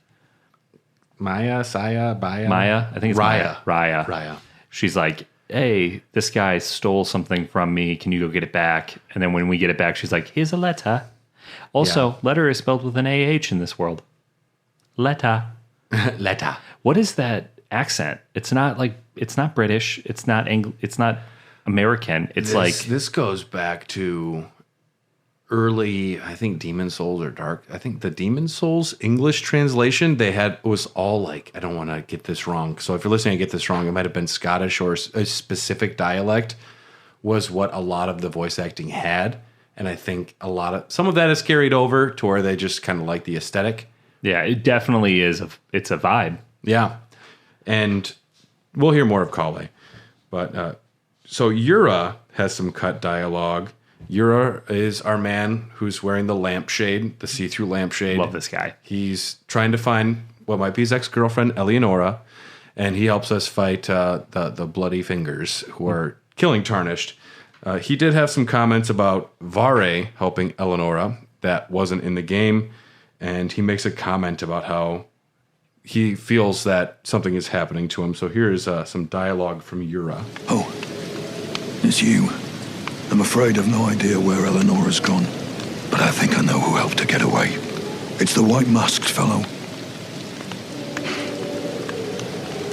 Maya, I think it's Raya. Raya. She's like, hey, this guy stole something from me. Can you go get it back? And then when we get it back, she's like, here's a letter. Also, letter is spelled with an AH in this world. Letter. Letter. What is that accent? It's not British. It's not it's not American. It's this goes back to early, I think Demon Souls or Dark. I think the Demon Souls English translation was all like, I don't want to get this wrong. So if you're listening, I get this wrong. It might have been Scottish or a specific dialect was what a lot of the voice acting had. And I think some of that is carried over to where they just kind of like the aesthetic. Yeah, it definitely is. It's a vibe. Yeah. And we'll hear more of Kale. But so Yura has some cut dialogue. Yura is our man who's wearing the lampshade, the see-through lampshade. Love this guy. He's trying to find what might be his ex-girlfriend, Eleonora, and he helps us fight the Bloody Fingers, who are killing Tarnished. He did have some comments about Vare helping Eleonora that wasn't in the game, and he makes a comment about how he feels that something is happening to him. So here's some dialogue from Yura. Oh, it's you. I'm afraid I've no idea where Eleonora's gone, but I think I know who helped her get away. It's the white-masked fellow.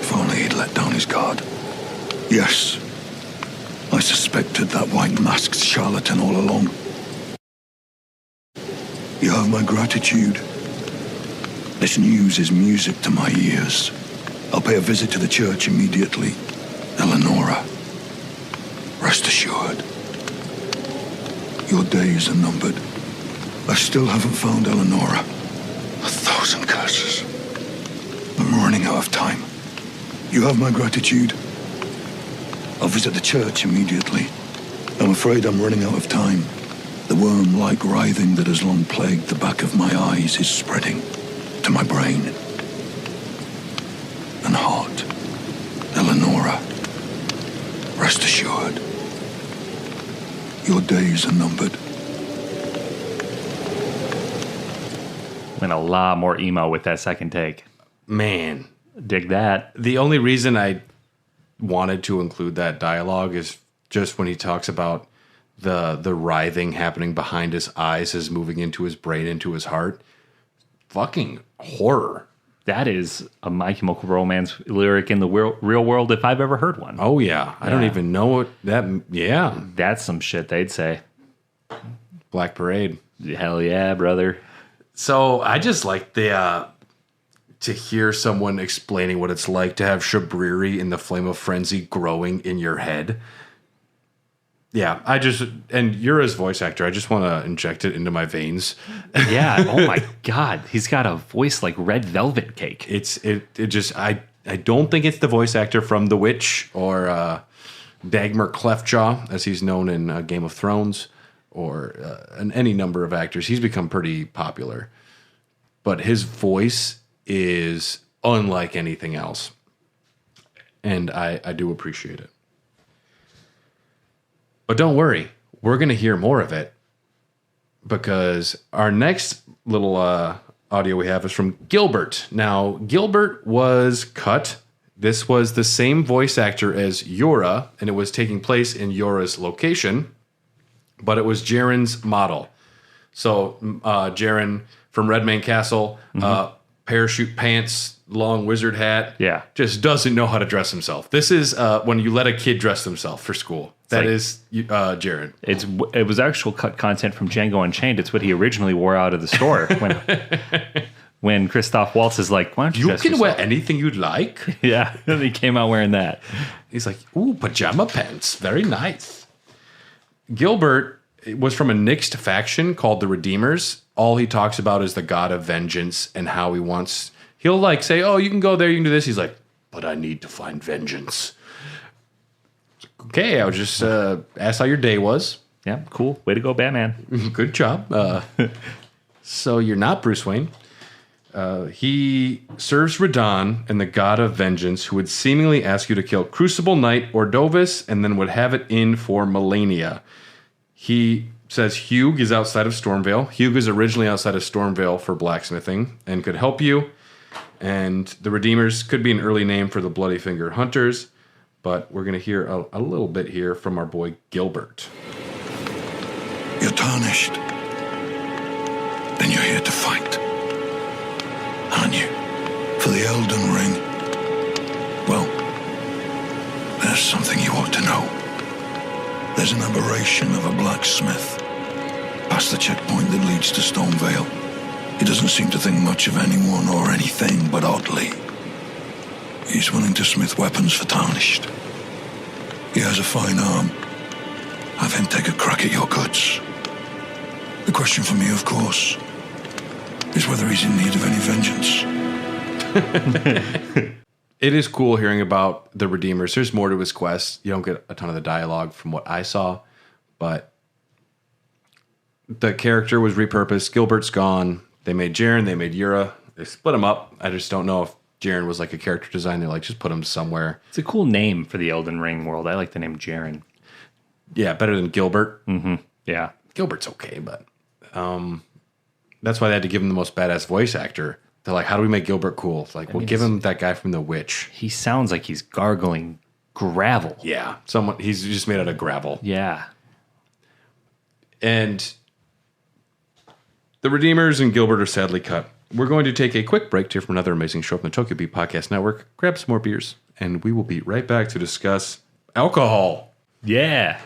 If only he'd let down his guard. Yes, I suspected that white-masked charlatan all along. You have my gratitude. This news is music to my ears. I'll pay a visit to the church immediately. Eleonora, rest assured, your days are numbered. I still haven't found Eleonora. 1,000 curses. I'm running out of time. You have my gratitude. I'll visit the church immediately. I'm afraid I'm running out of time. The worm-like writhing that has long plagued the back of my eyes is spreading to my brain and heart. Eleonora, rest assured, your days are numbered. Went a lot more emo with that second take. Man, Dig that. the only reason I wanted to include that dialogue is just when he talks about the writhing happening behind his eyes is moving into his brain, into his heart. Fucking horror. That is a My Chemical Romance lyric in the real world if I've ever heard one. Oh, yeah. I don't even know what that... Yeah. That's some shit they'd say. Black Parade. Hell yeah, brother. So I just like the... to hear someone explaining what it's like to have Shabriri in the Flame of Frenzy growing in your head. Yeah, and Yura's voice actor, I just want to inject it into my veins. Yeah. Oh my God. He's got a voice like red velvet cake. I don't think it's the voice actor from The Witch or Dagmar Cleftjaw, as he's known in Game of Thrones, or any number of actors. He's become pretty popular. But his voice is unlike anything else. And I do appreciate it. But don't worry, we're going to hear more of it, because our next little audio we have is from Gilbert. Now, Gilbert was cut. This was the same voice actor as Yura, and it was taking place in Yura's location, but it was Jaren's model. So Jaren from Redmane Castle, parachute pants, long wizard hat. Yeah. Just doesn't know how to dress himself. This is when you let a kid dress themselves for school. That is Jaren. It was actual cut content from Django Unchained. It's what he originally wore out of the store when Christoph Waltz is like, "Why don't you dress can yourself?" wear anything you'd like." Yeah, and he came out wearing that. He's like, "Ooh, pajama pants, very nice." Gilbert was from a Nixed faction called the Redeemers. All he talks about is the god of vengeance and how he'll like say, "Oh, you can go there, you can do this." He's like, "But I need to find vengeance." Okay, I was just asked how your day was. Yeah, cool. Way to go, Batman. Good job. So you're not Bruce Wayne. He serves Radon and the god of vengeance, who would seemingly ask you to kill Crucible Knight Ordovis and then would have it in for Melania. He says Hugh is outside of Stormvale. Hugh is originally outside of Stormvale for blacksmithing and could help you. And the Redeemers could be an early name for the Bloody Finger Hunters. But we're going to hear a little bit here from our boy Gilbert. You're tarnished. Then you're here to fight. Aren't you? For the Elden Ring. Well, there's something you ought to know. There's an aberration of a blacksmith past the checkpoint that leads to Stormvale. He doesn't seem to think much of anyone or anything, but oddly, he's willing to smith weapons for Tarnished. He has a fine arm. Have him take a crack at your goods. The question for me, of course, is whether he's in need of any vengeance. It is cool hearing about the Redeemers. There's more to his quest. You don't get a ton of the dialogue from what I saw, but the character was repurposed. Gilbert's gone. They made Jaren. They made Yura. They split them up. I just don't know if Jaren was like a character design. They like just put him somewhere. It's a cool name for the Elden Ring world. I like the name Jaren. Yeah, better than Gilbert. Mm-hmm. Yeah. Gilbert's okay, but that's why they had to give him the most badass voice actor. They're like, how do we make Gilbert cool? It's like, give him that guy from The Witch. He sounds like he's gargling gravel. Yeah, he's just made out of gravel. Yeah. And the Redeemers and Gilbert are sadly cut. We're going to take a quick break to hear from another amazing show from the Tokyo Beat Podcast Network. Grab some more beers, and we will be right back to discuss alcohol. Yeah.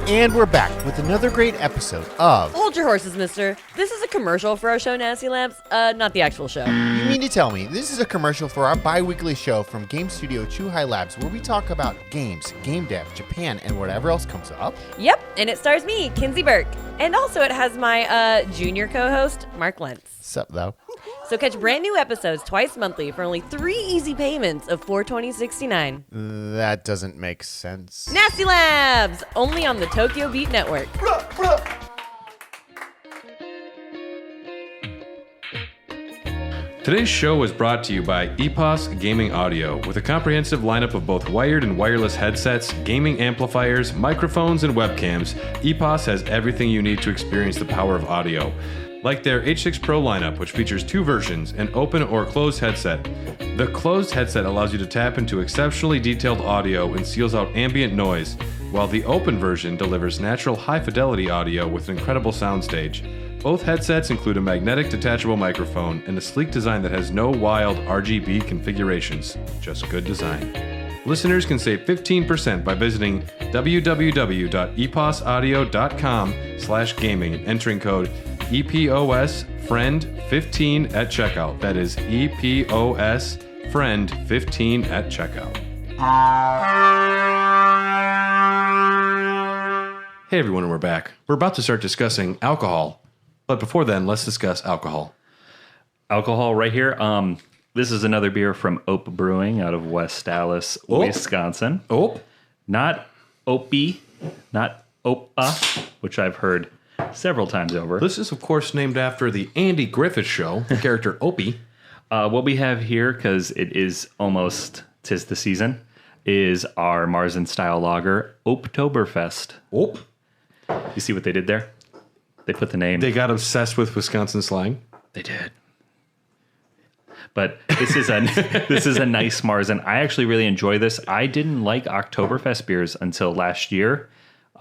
And we're back with another great episode of... Hold your horses, mister. This is a commercial for our show, Nasty Labs, not the actual show. You mean to tell me this is a commercial for our bi-weekly show from game studio Chuhai Labs where we talk about games, game dev, Japan, and whatever else comes up? Yep, and it stars me, Kinsey Burke. And also it has my junior co-host, Mark Lentz. Sup, though? So catch brand new episodes twice monthly for only 3 easy payments of $420.69. That doesn't make sense. Nasty Labs! Only on the Tokyo Beat Network. Today's show is brought to you by EPOS Gaming Audio. With a comprehensive lineup of both wired and wireless headsets, gaming amplifiers, microphones, and webcams, EPOS has everything you need to experience the power of audio. Like their H6 Pro lineup, which features 2 versions, an open or closed headset. The closed headset allows you to tap into exceptionally detailed audio and seals out ambient noise, while the open version delivers natural high-fidelity audio with an incredible soundstage. Both headsets include a magnetic detachable microphone and a sleek design that has no wild RGB configurations, just good design. Listeners can save 15% by visiting www.eposaudio.com/gaming and entering code EPOSFRIEND15 at checkout. That is EPOSFRIEND15 at checkout. Hey everyone, and we're back. We're about to start discussing alcohol. But before then, let's discuss alcohol. Alcohol right here. This is another beer from Ope Brewing out of West Dallas, Wisconsin. Ope? Not Opie, not Opa, which I've heard several times over. This is, of course, named after the Andy Griffith Show, the character Opie. What we have here, because it is almost 'tis the season, is our Marzen-style lager, Opetoberfest. Ope? You see what they did there? They put the name. They got obsessed with Wisconsin slang. They did. But this is a nice Marzen. I actually really enjoy this. I didn't like Oktoberfest beers until last year.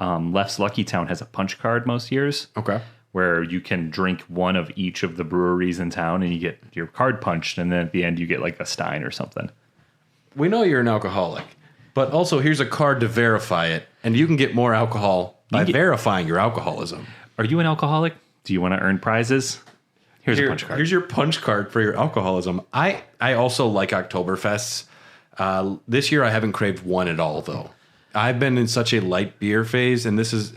Left's Lucky Town has a punch card most years. Okay. Where you can drink one of each of the breweries in town and you get your card punched, and then at the end you get like a Stein or something. We know you're an alcoholic, but also here's a card to verify it, and you can get more alcohol by verifying your alcoholism. Are you an alcoholic? Do you want to earn prizes? Here's a punch card. Here's your punch card for your alcoholism. I also like Oktoberfests. This year I haven't craved one at all, though. I've been in such a light beer phase, and this is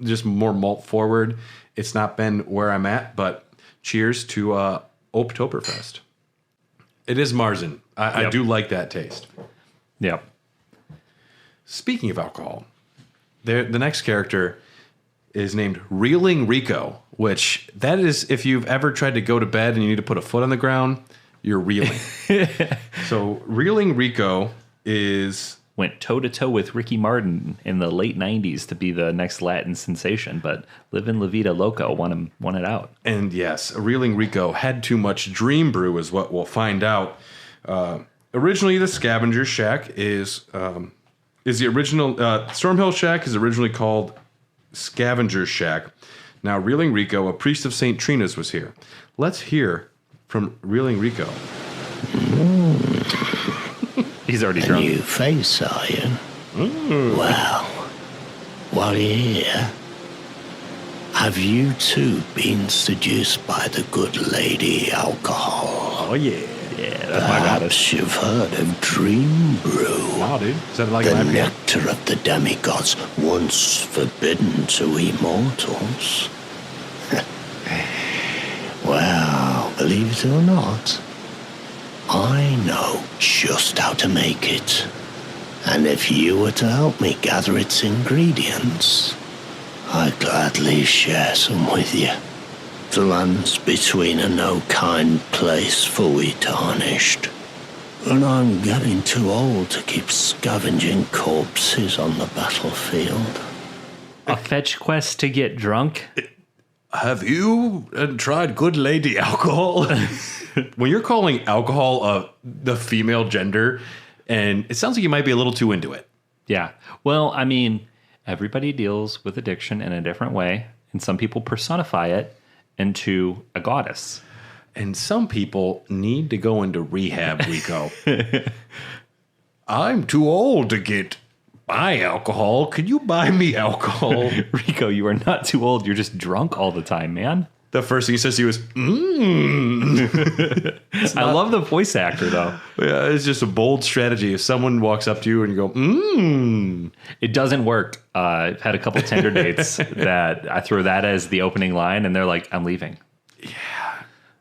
just more malt forward. It's not been where I'm at, but cheers to Oktoberfest. It is Marzen. I do like that taste. Yep. Speaking of alcohol, the next character is named Reeling Rico, which that is, if you've ever tried to go to bed and you need to put a foot on the ground, you're reeling. So Reeling Rico went toe-to-toe with Ricky Martin in the late 90s to be the next Latin sensation, but Livin' La Vida Loca won it out. And yes, Reeling Rico had too much dream brew is what we'll find out. Originally, the Scavenger Shack is the original... Stormhill Shack is originally called Scavenger Shack. Now, Reeling Rico, a priest of St. Trina's, was here. Let's hear from Reeling Rico. He's already drunk. New face, are you? Well, while you're here, have you too been seduced by the good lady alcohol? Oh, yeah. Yeah, that's my goddess. Perhaps you've heard of Dream Brew. Wow, dude. Is that like The an IPA? nectar of the demigods, once forbidden to immortals. Well, believe it or not, I know just how to make it. And if you were to help me gather its ingredients, I'd gladly share some with you. The land's between a no-kind place fully tarnished, and I'm getting too old to keep scavenging corpses on the battlefield. A fetch quest to get drunk? Have you tried good lady alcohol? When you're calling alcohol the female gender, and it sounds like you might be a little too into it. Yeah. Well, I mean, everybody deals with addiction in a different way, and some people personify it into a goddess. And some people need to go into rehab, Rico. I'm too old to buy alcohol. Could you buy me alcohol? Rico, you are not too old. You're just drunk all the time, man. The first thing he says to you is, I love the voice actor, though. Yeah, it's just a bold strategy. If someone walks up to you and you go, It doesn't work. I've had a couple Tinder dates that I throw that as the opening line, and they're like, I'm leaving. Yeah.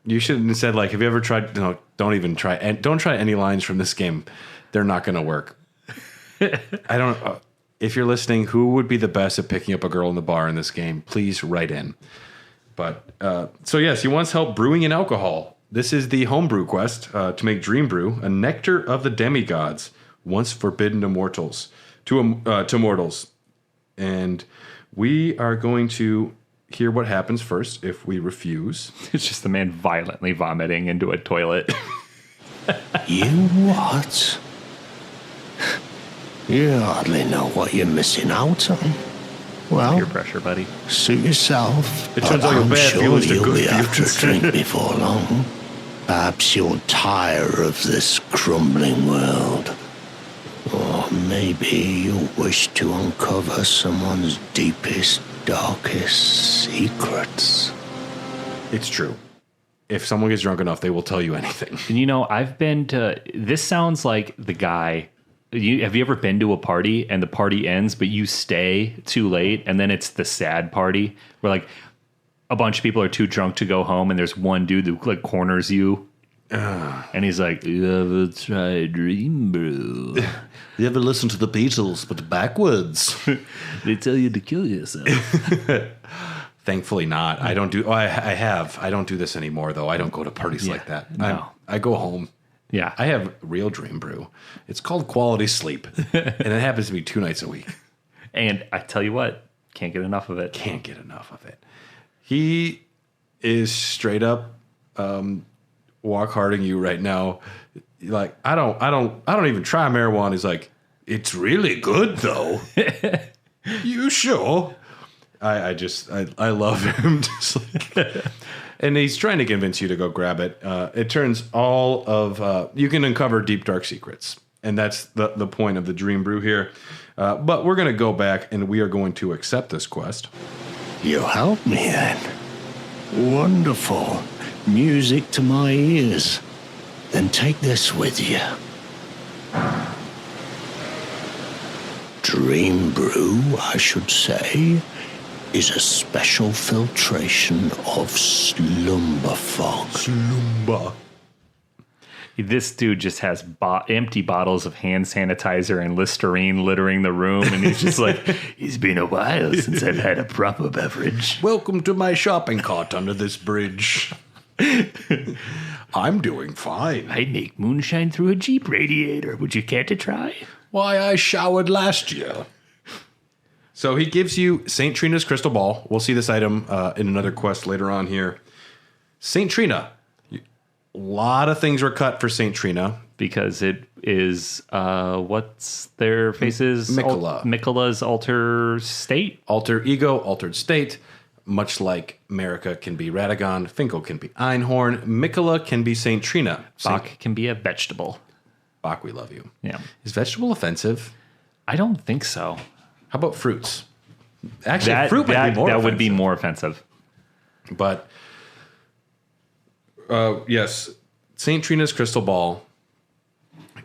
You should have said, like, have you ever tried, no, don't even try, and don't try any lines from this game. They're not going to work. I don't, if you're listening, who would be the best at picking up a girl in the bar in this game? Please write in. But, so yes, he wants help brewing in alcohol. This is the homebrew quest to make Dream Brew, a nectar of the demigods, once forbidden to mortals. To mortals. And we are going to hear what happens first if we refuse. It's just the man violently vomiting into a toilet. You what? You hardly know what you're missing out on. Well, Peer pressure, buddy. suit yourself. It turns but out your I'm bad sure feelings are you'll good be after a feelings. drink before long. Perhaps you'll tire of this crumbling world. Or maybe you'll wish to uncover someone's deepest, darkest secrets. It's true. If someone gets drunk enough, they will tell you anything. And you know, I've been to, this sounds like the guy, have you ever been to a party and the party ends, but you stay too late, and then it's the sad party where like a bunch of people are too drunk to go home, and there's one dude that like corners you. And he's like, you ever try Dream Brew? You ever listen to the Beatles, but backwards? They tell you to kill yourself. Thankfully not. I don't do, I have. I don't do this anymore, though. I don't go to parties like that. no. I go home. Yeah. I have real Dream Brew. It's called quality sleep. And it happens to be 2 nights a week. And I tell you what, can't get enough of it. Can't get enough of it. He is straight up walk harding you right now. Like, I don't even try marijuana. He's like, it's really good though. You sure? I love him. Just like, and he's trying to convince you to go grab it. It turns all of you can uncover deep dark secrets, and that's the point of the Dream Brew here. But we're going to go back, and we are going to accept this quest. You help me then. Wonderful. Music to my ears. Then take this with you. Dream Brew, I should say, is a special filtration of slumber fog. Slumber. This dude just has empty bottles of hand sanitizer and Listerine littering the room, and he's just like, it's been a while since I've had a proper beverage. Welcome to my shopping cart under this bridge. I'm doing fine. I make moonshine through a Jeep radiator. Would you care to try? Why, I showered last year. So he gives you St. Trina's crystal ball. We'll see this item in another quest later on here. St. Trina. A lot of things were cut for St. Trina. Because it is, what's their faces? Mikola. Mikola's alter state? Alter ego, altered state. Much like Marika can be Radagon, Finkel can be Einhorn, Mikola can be St. Trina. Bach can be a vegetable. Bach, we love you. Yeah. Is vegetable offensive? I don't think so. How about fruits? Actually, fruit might be more that offensive. would be more offensive. But, yes, St. Trina's crystal ball.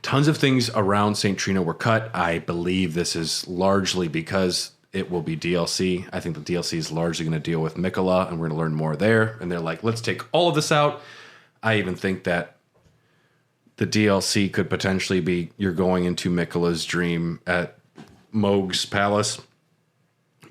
Tons of things around St. Trina were cut. I believe this is largely because it will be DLC. I think the DLC is largely going to deal with Mikola, and we're going to learn more there. And they're like, let's take all of this out. I even think that the DLC could potentially be you're going into Miquella's dream at Mohg's palace.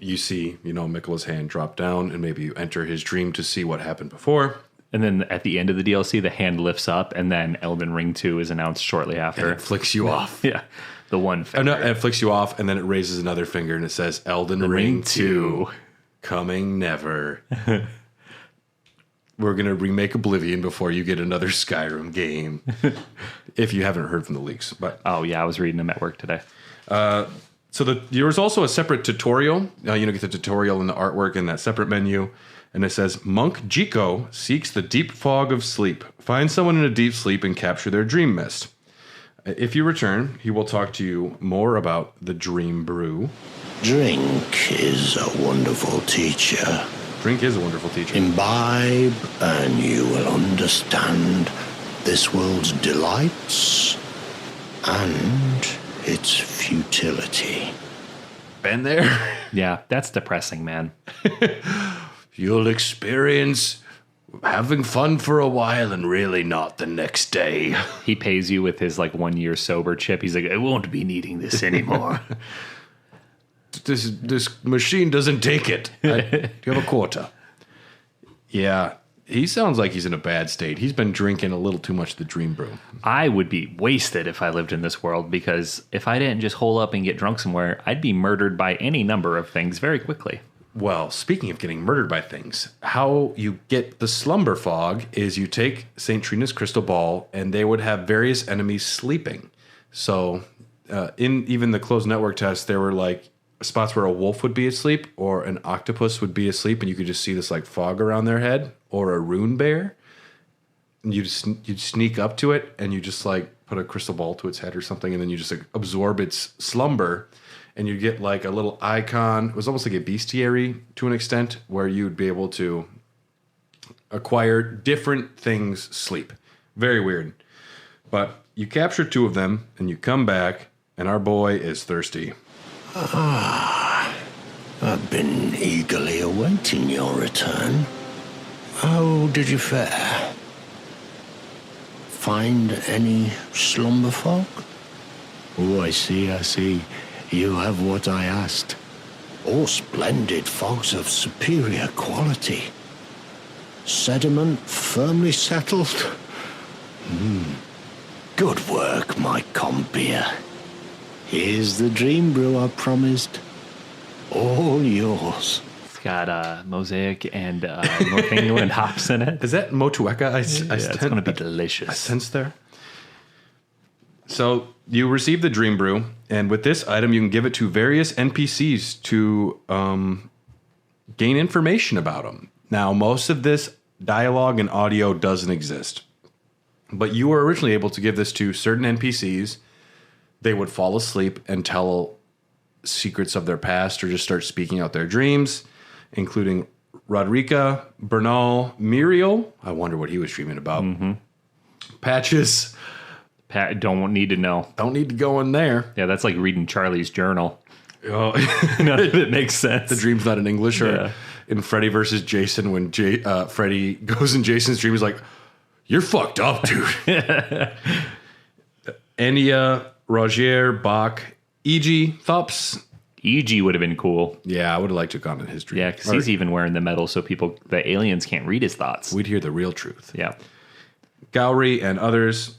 You see, Miquella's hand drop down, and maybe you enter his dream to see what happened before. And then at the end of the DLC, the hand lifts up, and then Elden Ring 2 is announced shortly after. And it flicks you off. Yeah, the one finger. Oh, no, it flicks you off, and then it raises another finger, and it says, Elden Ring 2, coming never. We're going to remake Oblivion before you get another Skyrim game. If you haven't heard from the leaks. But oh, yeah, I was reading them at work today. So there was also a separate tutorial. Get the tutorial and the artwork in that separate menu. And it says, Monk Jiko seeks the deep fog of sleep. Find someone in a deep sleep and capture their dream mist. If you return, he will talk to you more about the dream brew. Drink is a wonderful teacher. Drink is a wonderful teacher. Imbibe, and you will understand this world's delights and its futility. Been there? Yeah, that's depressing, man. You'll experience having fun for a while and really not the next day. He pays you with his 1 year sober chip. He's like, I won't be needing this anymore. This machine doesn't take it. Do you have a quarter? Yeah, he sounds like he's in a bad state. He's been drinking a little too much of the dream brew. I would be wasted if I lived in this world, because if I didn't just hole up and get drunk somewhere, I'd be murdered by any number of things very quickly. Well, speaking of getting murdered by things, how you get the slumber fog is you take St. Trina's crystal ball, and they would have various enemies sleeping. So in even the closed network test, there were spots where a wolf would be asleep or an octopus would be asleep, and you could just see this fog around their head, or a rune bear. And you'd sneak up to it, and you just put a crystal ball to its head or something, and then you just absorb its slumber. And you get a little icon. It was almost like a bestiary to an extent, where you'd be able to acquire different things sleep. Very weird. But you capture 2 of them, and you come back, and our boy is thirsty. I've been eagerly awaiting your return. How did you fare? Find any slumber fog? Oh, I see. You have what I asked. All splendid fogs of superior quality. Sediment firmly settled. Good work, my compeer. Here's the dream brew I promised. All yours. It's got Mosaic and North England hops in it. Is that Motueka? It's going to be delicious. I sense there. So you receive the dream brew, and with this item, you can give it to various NPCs to gain information about them. Now, most of this dialogue and audio doesn't exist, but you were originally able to give this to certain NPCs. They would fall asleep and tell secrets of their past, or just start speaking out their dreams, including Rodrika, Bernal, Muriel. I wonder what he was dreaming about. Mm-hmm. Patches. Don't need to know. Don't need to go in there. Yeah, that's like reading Charlie's journal. Oh, it makes sense. The dream's not in English. Or in Freddy versus Jason, when Freddy goes in Jason's dream, he's like, "You're fucked up, dude." Enya, Roger, Bach, E.G., Thops. E.G. would have been cool. Yeah, I would have liked to have gone in his dream. Yeah, because he's even wearing the medal, so the aliens can't read his thoughts. We'd hear the real truth. Yeah. Gowry and others.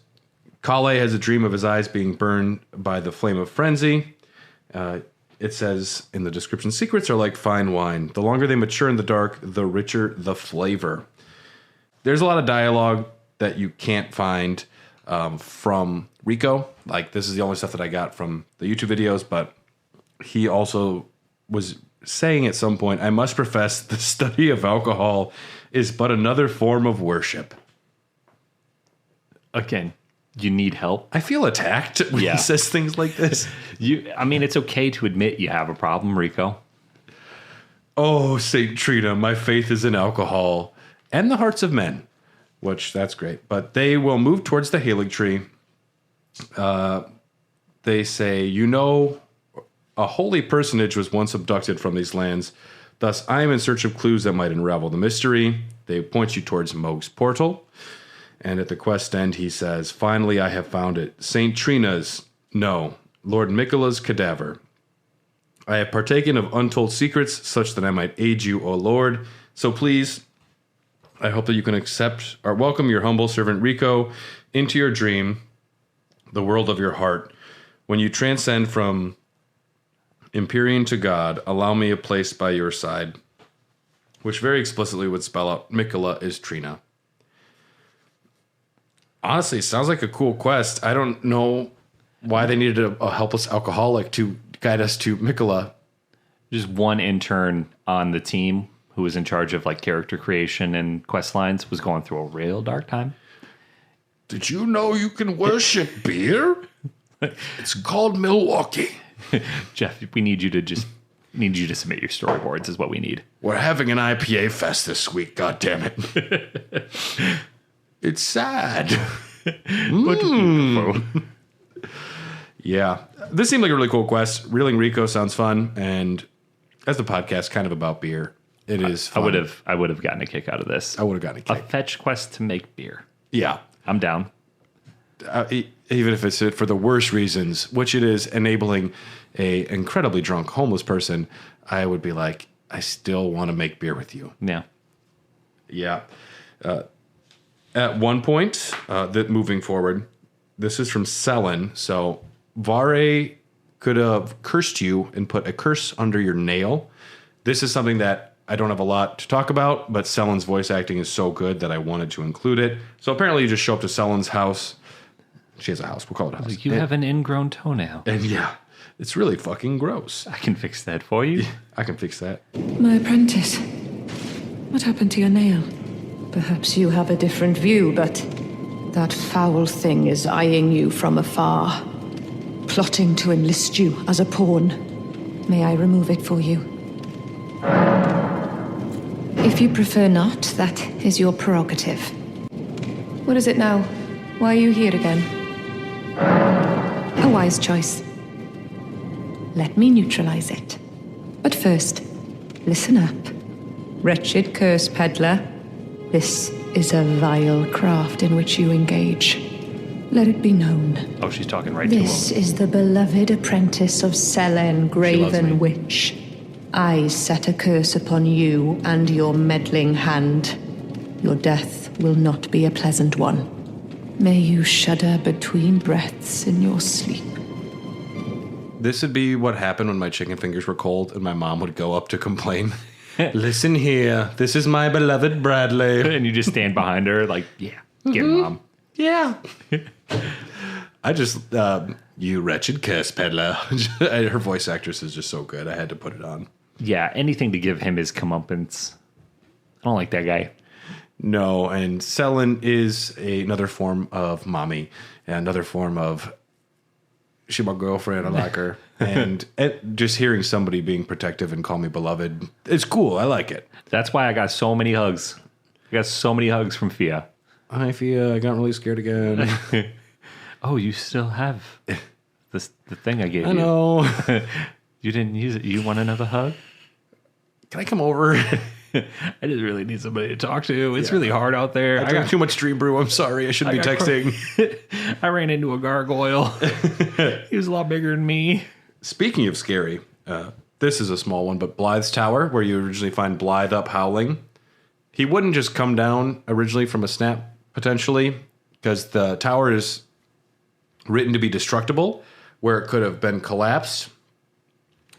Kale has a dream of his eyes being burned by the flame of frenzy. It says in the description, secrets are like fine wine. The longer they mature in the dark, the richer the flavor. There's a lot of dialogue that you can't find from Rico. This is the only stuff that I got from the YouTube videos, but he also was saying at some point, I must profess the study of alcohol is but another form of worship. Again, you need help. I feel attacked when he says things like this. It's okay to admit you have a problem, Rico. Oh, St. Trina, my faith is in alcohol and the hearts of men, which that's great. But they will move towards the Halig tree. They say, a holy personage was once abducted from these lands. Thus, I am in search of clues that might unravel the mystery. They point you towards Mohg's portal. And at the quest end, he says, "Finally, I have found it. Saint Trina's, no, Lord Mikkola's cadaver. I have partaken of untold secrets such that I might aid you, O Lord. So please, I hope that you can accept or welcome your humble servant Rico into your dream, the world of your heart. When you transcend from Empyrean to God, allow me a place by your side," which very explicitly would spell out Mikkola is Trina. Honestly, it sounds like a cool quest. I don't know why they needed a helpless alcoholic to guide us to Mikkola. Just one intern on the team who was in charge of like character creation and quest lines was going through a real dark time. Did you know you can worship beer? It's called Milwaukee. Jeff, we need you to submit your storyboards is what we need. We're having an IPA fest this week, God damn it. It's sad. Yeah. This seemed like a really cool quest. Reeling Rico sounds fun, and as the podcast kind of about beer, it is fun. I would have gotten a kick out of this. I would have gotten a kick. A fetch quest to make beer. Yeah. I'm down. Even if it's for the worst reasons, which it is enabling a incredibly drunk homeless person, I would be like, I still want to make beer with you. Yeah. Yeah. At one point, that moving forward, this is from Selen. So Vare could have cursed you and put a curse under your nail. This is something that I don't have a lot to talk about, but Selen's voice acting is so good that I wanted to include it. So apparently you just show up to Selen's house. She has a house. We'll call it a house. Like, you have an ingrown toenail. And yeah, it's really fucking gross. I can fix that for you. I can fix that. My apprentice. What happened to your nail? Perhaps you have a different view, but that foul thing is eyeing you from afar, plotting to enlist you as a pawn. May I remove it for you? If you prefer not, that is your prerogative. What is it now? Why are you here again? A wise choice. Let me neutralize it. But first, listen up. Wretched curse peddler. This is a vile craft in which you engage. Let it be known. Oh, she's talking right to him. This is the beloved apprentice of Selen, Graven Witch. I set a curse upon you and your meddling hand. Your death will not be a pleasant one. May you shudder between breaths in your sleep. This would be what happened when my chicken fingers were cold and my mom would go up to complain. Listen here, this is my beloved Bradley. And you just stand behind her like, yeah, get him, Mom. Yeah. I just, you wretched curse peddler. Her voice actress is just so good. I had to put it on. Yeah, anything to give him his comeuppance. I don't like that guy. No, and Selen is another form of mommy, another form of she's my girlfriend, I like her. And just hearing somebody being protective and call me beloved, it's cool. I like it. That's why I got so many hugs. I got so many hugs from Fia. Hi, Fia. I got really scared again. Oh, you still have the thing I gave you. I know. You didn't use it. You want another hug? Can I come over? I just really need somebody to talk to. It's really hard out there. I got too much Dream Brew. I'm sorry. I shouldn't be texting. I ran into a gargoyle. He was a lot bigger than me. Speaking of scary, this is a small one, but Blythe's Tower, where you originally find Blythe up howling. He wouldn't just come down originally from a snap, potentially, because the tower is written to be destructible, where it could have been collapsed.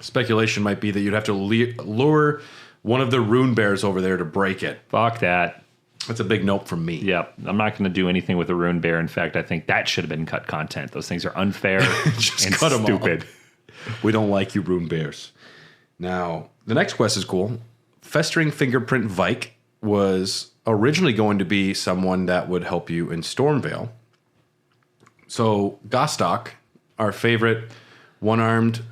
Speculation might be that you'd have to lure one of the rune bears over there to break it. Fuck that. That's a big nope from me. Yep. I'm not going to do anything with a rune bear. In fact, I think that should have been cut content. Those things are unfair Just and cut 'em stupid. We don't like you, rune bears. Now, the next quest is cool. Festering Fingerprint Vike was originally going to be someone that would help you in Stormvale. So, Gostok, our favorite one-armed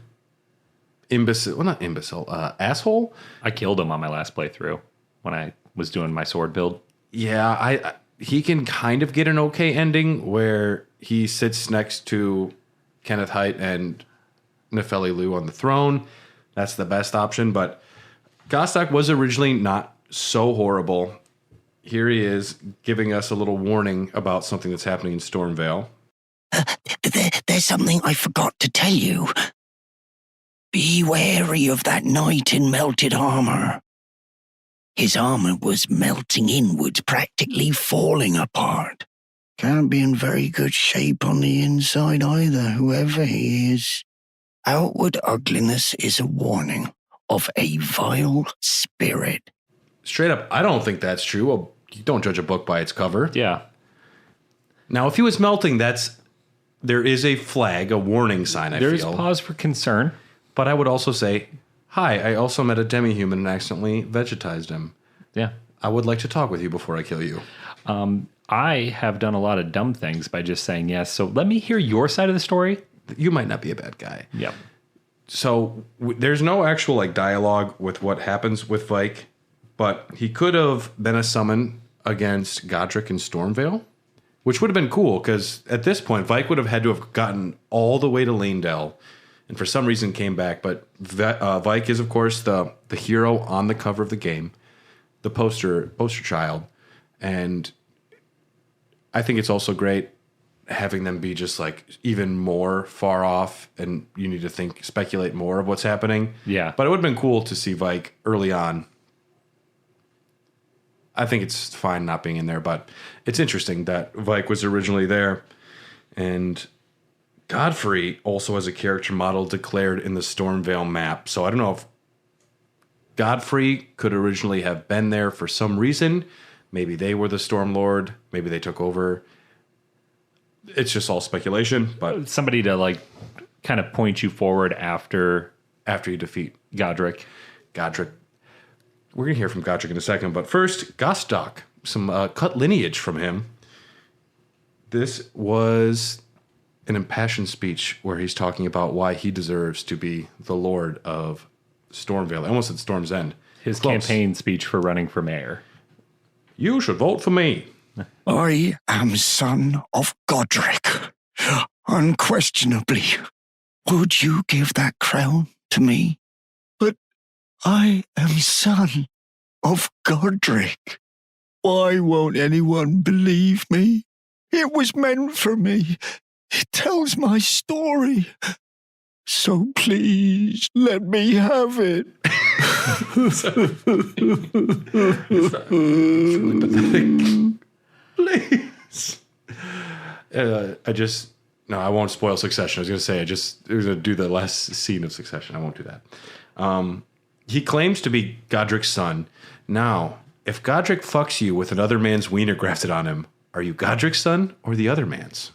imbecile, well, not imbecile, asshole. I killed him on my last playthrough when I was doing my sword build. Yeah, he can kind of get an okay ending where he sits next to Kenneth Height and Nefeli Liu on the throne. That's the best option, but Gostok was originally not so horrible. Here he is giving us a little warning about something that's happening in Stormvale. There's something I forgot to tell you. Be wary of that knight in melted armor. His armor was melting inwards, practically falling apart. Can't be in very good shape on the inside either, whoever he is. Outward ugliness is a warning of a vile spirit. Straight up, I don't think that's true. Well, you don't judge a book by its cover. Yeah. Now, if he was melting, there is a flag, a warning sign, I feel. There's pause for concern. But I would also say, hi, I also met a demi-human and accidentally vegetized him. Yeah. I would like to talk with you before I kill you. I have done a lot of dumb things by just saying yes. So let me hear your side of the story. You might not be a bad guy. Yep. So there's no actual like dialogue with what happens with Vike, but he could have been a summon against Godric and Stormvale, which would have been cool because at this point, Vike would have had to have gotten all the way to Lanedell and for some reason came back. But Vike is, of course, the hero on the cover of the game, the poster child. And I think it's also great having them be just like even more far off and you need to speculate more of what's happening. Yeah. But it would have been cool to see Vike early on. I think it's fine not being in there, but it's interesting that Vike was originally there. And Godfrey also has a character model declared in the Stormvale map. So I don't know if Godfrey could originally have been there for some reason. Maybe they were the Stormlord. Maybe they took over. It's just all speculation, but somebody to like kind of point you forward after you defeat Godric. We're going to hear from Godric in a second, but first, Gostok, some cut lineage from him. This was an impassioned speech where he's talking about why he deserves to be the Lord of Stormvale. I almost said Storm's End. His campaign speech for running for mayor. You should vote for me. I am son of Godric. Unquestionably. Would you give that crown to me? But I am son of Godric. Why won't anyone believe me? It was meant for me. It tells my story. So please, let me have it. It's really pathetic. Please. I won't spoil Succession. I was going to say, I was going to do the last scene of Succession. I won't do that. He claims to be Godric's son. Now, if Godric fucks you with another man's wiener grafted on him, are you Godric's son or the other man's?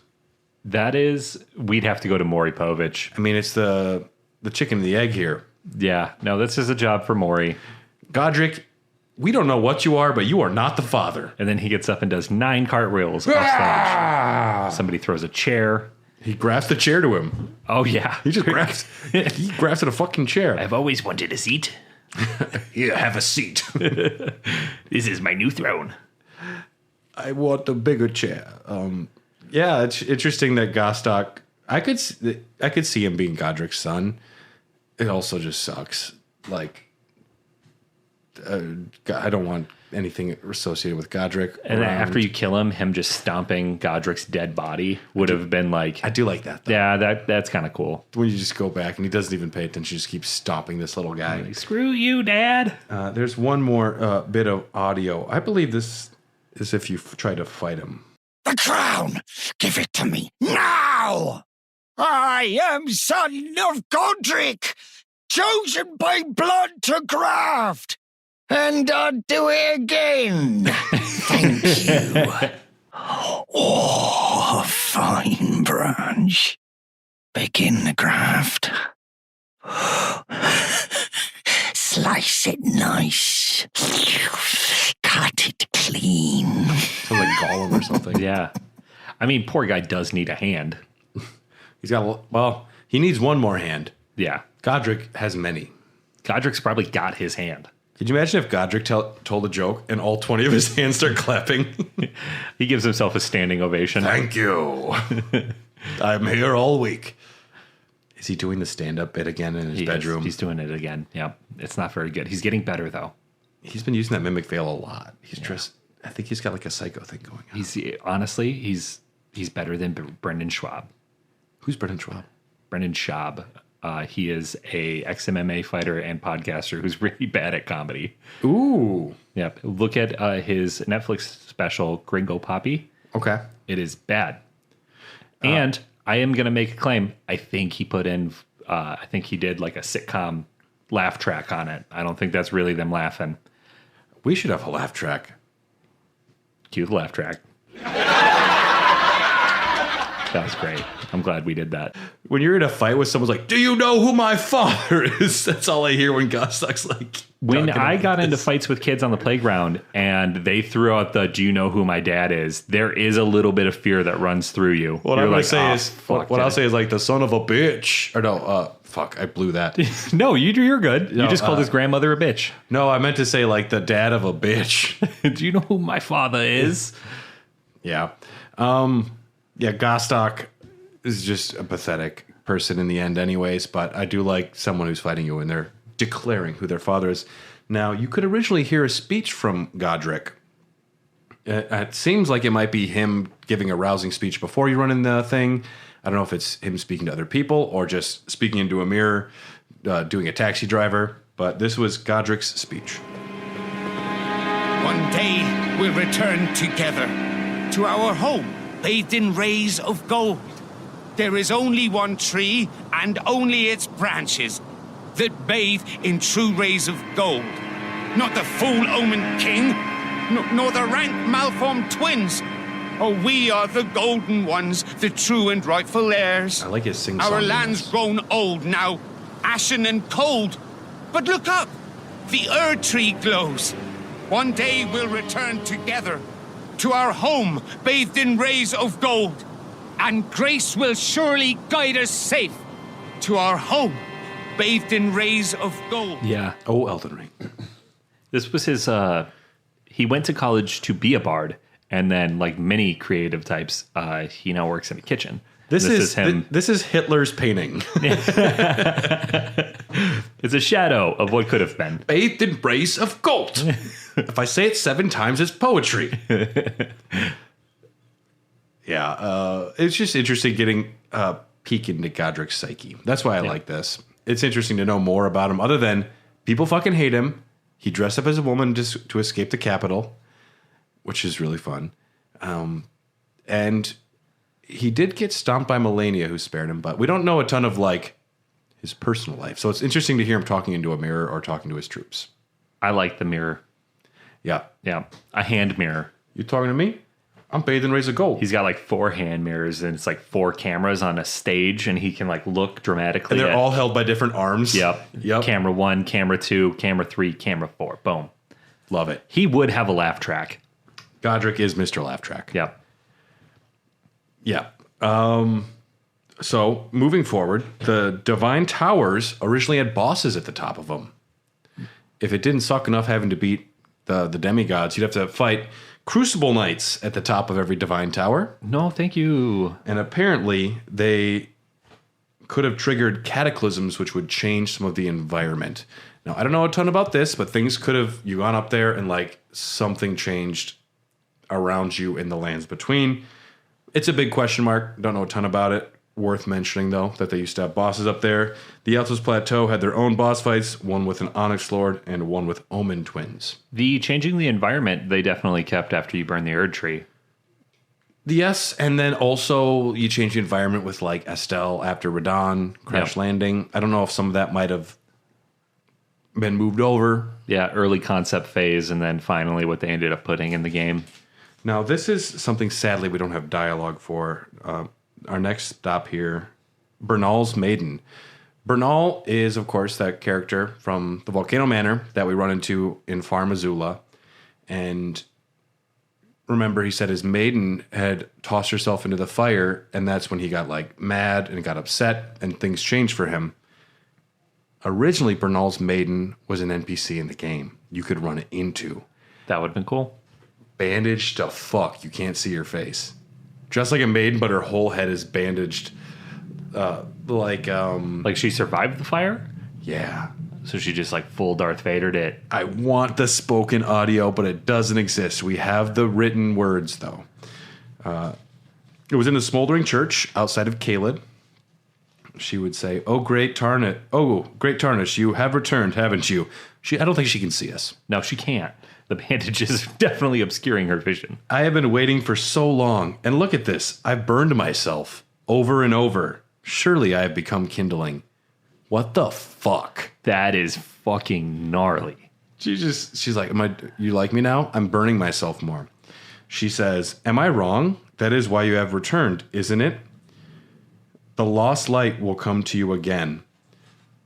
We'd have to go to Maury Povich. I mean, it's the chicken and the egg here. Yeah, no, this is a job for Maury. Godric, we don't know what you are, but you are not the father. And then he gets up and does 9 cartwheels off stage. Somebody throws a chair. He grafts the chair to him. Oh, yeah. He just grafted a fucking chair. I've always wanted a seat. Here, have a seat. This is my new throne. I want a bigger chair. Yeah, it's interesting that Gostok. I could see him being Godric's son. It also just sucks. Like, I don't want anything associated with Godric. And then after you kill him just stomping Godric's dead body would have been like. I do like that, though. Yeah, that's kind of cool. When you just go back and he doesn't even pay attention, he just keeps stomping this little guy. Like, screw you, Dad. There's one more bit of audio. I believe this is if you try to fight him. The crown! Give it to me now! I am son of Godric, chosen by blood to graft, and I'll do it again. Thank you. Oh, a fine branch. Begin the graft. Slice it nice. Cut it clean. Sounds like Gollum or something. Yeah. I mean, poor guy does need a hand. He needs one more hand. Yeah. Godric has many. Godric's probably got his hand. Could you imagine if Godric told a joke and all 20 of his hands start clapping? He gives himself a standing ovation. Thank you. I'm here all week. Is he doing the stand-up bit again in his bedroom? He's doing it again. Yeah. It's not very good. He's getting better, though. He's been using that mimic veil a lot. He's just... I think he's got like a psycho thing going on. He's better than Brendan Schwab. Who's Brendan Schwab? Brendan Schaub. He is a ex-MMA fighter and podcaster who's really bad at comedy. Ooh. Yep. Look at his Netflix special, Gringo Poppy. Okay. It is bad. And I am going to make a claim. I think he put in, I think he did like a sitcom laugh track on it. I don't think that's really them laughing. We should have a laugh track. Cue the laugh track. That was great. I'm glad we did that. When you're in a fight with someone's like, do you know who my father is? That's all I hear when Gosstock's like. When I got into fights with kids on the playground and they threw out the, do you know who my dad is? There is a little bit of fear that runs through you. What I'm going to say is, what I'll say is like the son of a bitch. Or no, fuck, I blew that. No, you're good. You just called his grandmother a bitch. No, I meant to say like the dad of a bitch. Do you know who my father is? Yeah. Yeah, Gosstock is just a pathetic person in the end anyways, but I do like someone who's fighting you and they're declaring who their father is. Now, you could originally hear a speech from Godric. It seems like it might be him giving a rousing speech before you run in the thing. I don't know if it's him speaking to other people or just speaking into a mirror, doing a taxi driver, but this was Godric's speech. One day we'll return together to our home, bathed in rays of gold. There is only one tree, and only its branches, that bathe in true rays of gold. Not the fool-omened king, nor the rank malformed twins. Oh, we are the golden ones, the true and rightful heirs. I like his sing-song. Our land's grown old now, ashen and cold. But look up, the Erd tree glows. One day we'll return together to our home, bathed in rays of gold. And grace will surely guide us safe to our home, bathed in rays of gold. Yeah. Oh, Elden Ring. This was his, he went to college to be a bard, and then, like many creative types, he now works in a kitchen. This is him. This is Hitler's painting. It's a shadow of what could have been. Bathed in rays of gold. If I say it 7 times, it's poetry. Yeah, it's just interesting getting a peek into Godric's psyche. That's why I like this. It's interesting to know more about him, other than people fucking hate him. He dressed up as a woman just to escape the Capitol, which is really fun. And he did get stomped by Melania, who spared him, but we don't know a ton of like his personal life. So it's interesting to hear him talking into a mirror or talking to his troops. I like the mirror. Yeah. Yeah. A hand mirror. You talking to me? I'm bathed in rays of gold. He's got like 4 hand mirrors, and it's like 4 cameras on a stage, and he can like look dramatically. And they're all held by different arms. Yep. Camera 1, camera 2, camera 3, camera 4. Boom. Love it. He would have a laugh track. Godric is Mr. Laugh Track. Yep. Yeah. So moving forward, the Divine Towers originally had bosses at the top of them. If it didn't suck enough having to beat the demigods, you'd have to fight Crucible Knights at the top of every Divine Tower. No, thank you. And apparently they could have triggered cataclysms which would change some of the environment. Now, I don't know a ton about this, but things could have, you gone up there and like something changed around you in the lands between. It's a big question mark. Don't know a ton about it. Worth mentioning, though, that they used to have bosses up there. The Altos Plateau had their own boss fights, one with an Onyx Lord and one with Omen Twins. The changing the environment, they definitely kept after you burn the Erd tree. Yes, and then also you change the environment with like Estelle after Radon, Crash Landing. I don't know if some of that might have been moved over. Yeah, early concept phase, and then finally what they ended up putting in the game. Now, this is something, sadly, we don't have dialogue for. Our next stop here, Bernal's Maiden. Bernal is, of course, that character from the Volcano Manor that we run into in Farm Azula. And remember, he said his maiden had tossed herself into the fire, and that's when he got like mad and got upset, and things changed for him. Originally, Bernal's Maiden was an NPC in the game you could run it into. That would have been cool. Bandaged to fuck. You can't see her face. Dressed like a maiden, but her whole head is bandaged. Like she survived the fire? Yeah. So she just like full Darth Vader'd it. I want the spoken audio, but it doesn't exist. We have the written words, though. It was in a smoldering church outside of Caelid. She would say, "Oh, great Tarnish, you have returned, haven't you?" I don't think she can see us. No, she can't. The bandage is definitely obscuring her vision. I have been waiting for so long, and look at this. I've burned myself over and over. Surely I have become kindling. What the fuck? That is fucking gnarly. She's like, you like me now? I'm burning myself more. She says, "Am I wrong? That is why you have returned, isn't it? The lost light will come to you again."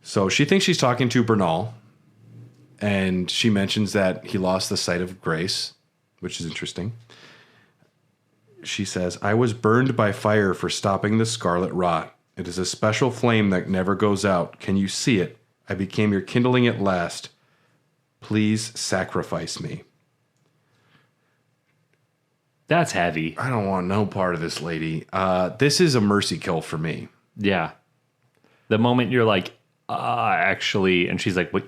So she thinks she's talking to Bernal, and she mentions that he lost the sight of grace, which is interesting. She says, "I was burned by fire for stopping the scarlet rot. It is a special flame that never goes out. Can you see it? I became your kindling at last. Please sacrifice me." That's heavy. I don't want no part of this lady. This is a mercy kill for me. Yeah. The moment you're like, actually, and she's like, what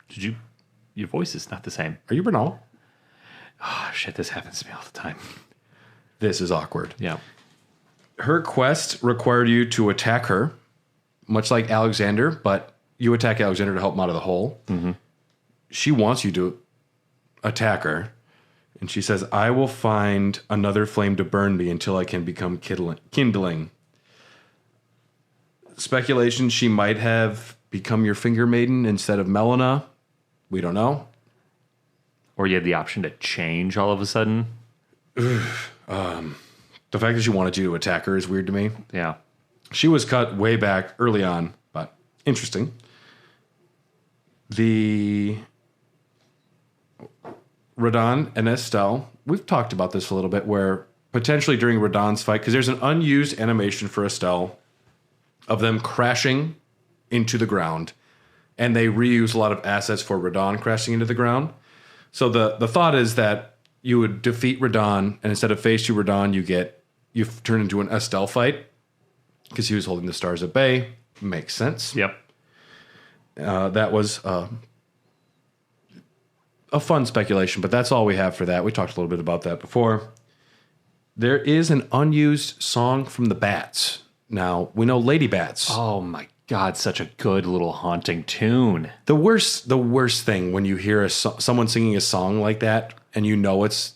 did you, your voice is not the same. Are you Bernal? Oh, shit, this happens to me all the time. This is awkward. Yeah. Her quest required you to attack her, much like Alexander, but you attack Alexander to help him out of the hole. Mm-hmm. She wants you to attack her. And she says, "I will find another flame to burn me until I can become kindling." Speculation, she might have become your finger maiden instead of Melina. We don't know. Or you had the option to change all of a sudden. The fact that she wanted you to attack her is weird to me. Yeah. She was cut way back early on, but interesting. The Radahn and Estelle, we've talked about this a little bit, where potentially during Radahn's fight, because there's an unused animation for Estelle of them crashing into the ground, and they reuse a lot of assets for Radahn crashing into the ground. So the thought is that you would defeat Radahn, and instead of phase 2 Radahn, you turn into an Estelle fight, because he was holding the stars at bay. Makes sense. Yep. That was a fun speculation, but that's all we have for that. We talked a little bit about that before. There is an unused song from the Bats. Now, we know Lady Bats. Oh my God, such a good little haunting tune. The worst thing when you hear someone singing a song like that, and you know it's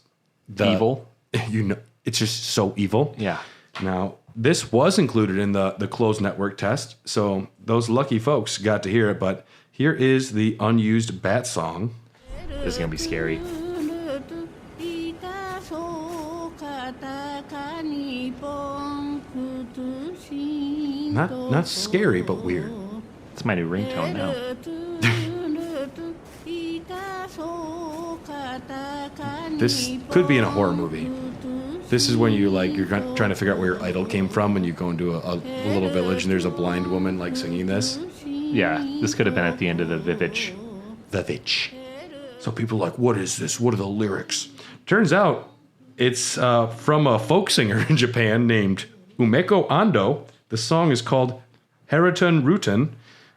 evil. You know it's just so evil. Yeah. Now, this was included in the closed network test, so those lucky folks got to hear it. But here is the unused Bat song. This is gonna be scary. Not scary, but weird. It's my new ringtone now. This could be in a horror movie. This is when you're trying to figure out where your idol came from, and you go into a little village, and there's a blind woman like singing this. Yeah, this could have been at the end of the Vivitch. So people are like, what is this? What are the lyrics? Turns out it's from a folk singer in Japan named Umeko Ando. The song is called Harutan Rutan,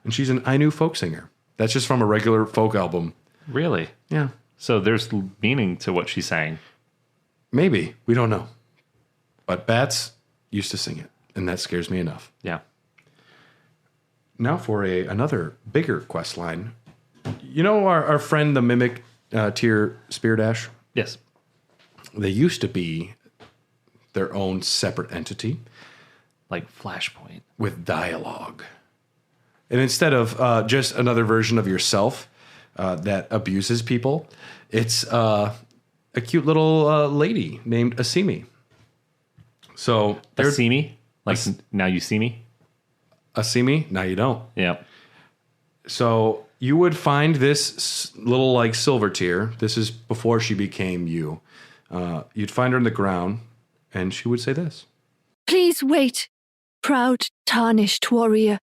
and she's an Ainu folk singer. That's just from a regular folk album. Really? Yeah. So there's meaning to what she's saying. Maybe. We don't know. But Bats used to sing it, and that scares me enough. Yeah. Now for another bigger quest line. You know our friend, the Mimic Tier Spear Dash? Yes. They used to be their own separate entity. Like Flashpoint. With dialogue. And instead of just another version of yourself that abuses people, it's a cute little lady named Asimi. So Asimi? Like now you see me? Asimi? Now you don't. Yeah. So you would find this little like silver tier. This is before she became you. You'd find her in the ground, and she would say this. Please wait, proud, tarnished warrior.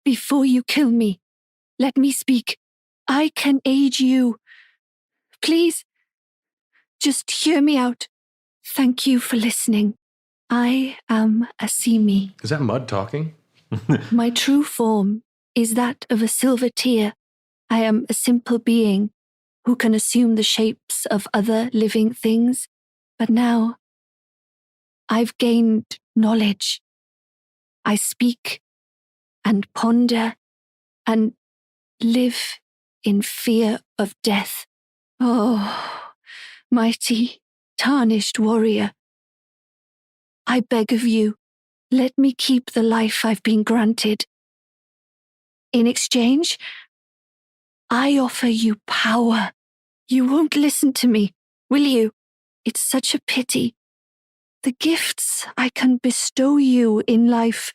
Before you kill me, let me speak. I can aid you. Please, just hear me out. Thank you for listening. I am Asimi. Is that Mud talking? My true form is that of a silver tear. I am a simple being who can assume the shapes of other living things, but now I've gained knowledge. I speak and ponder and live in fear of death. Oh, mighty, tarnished warrior, I beg of you, let me keep the life I've been granted. In exchange, I offer you power. You won't listen to me, will you? It's such a pity. The gifts I can bestow you in life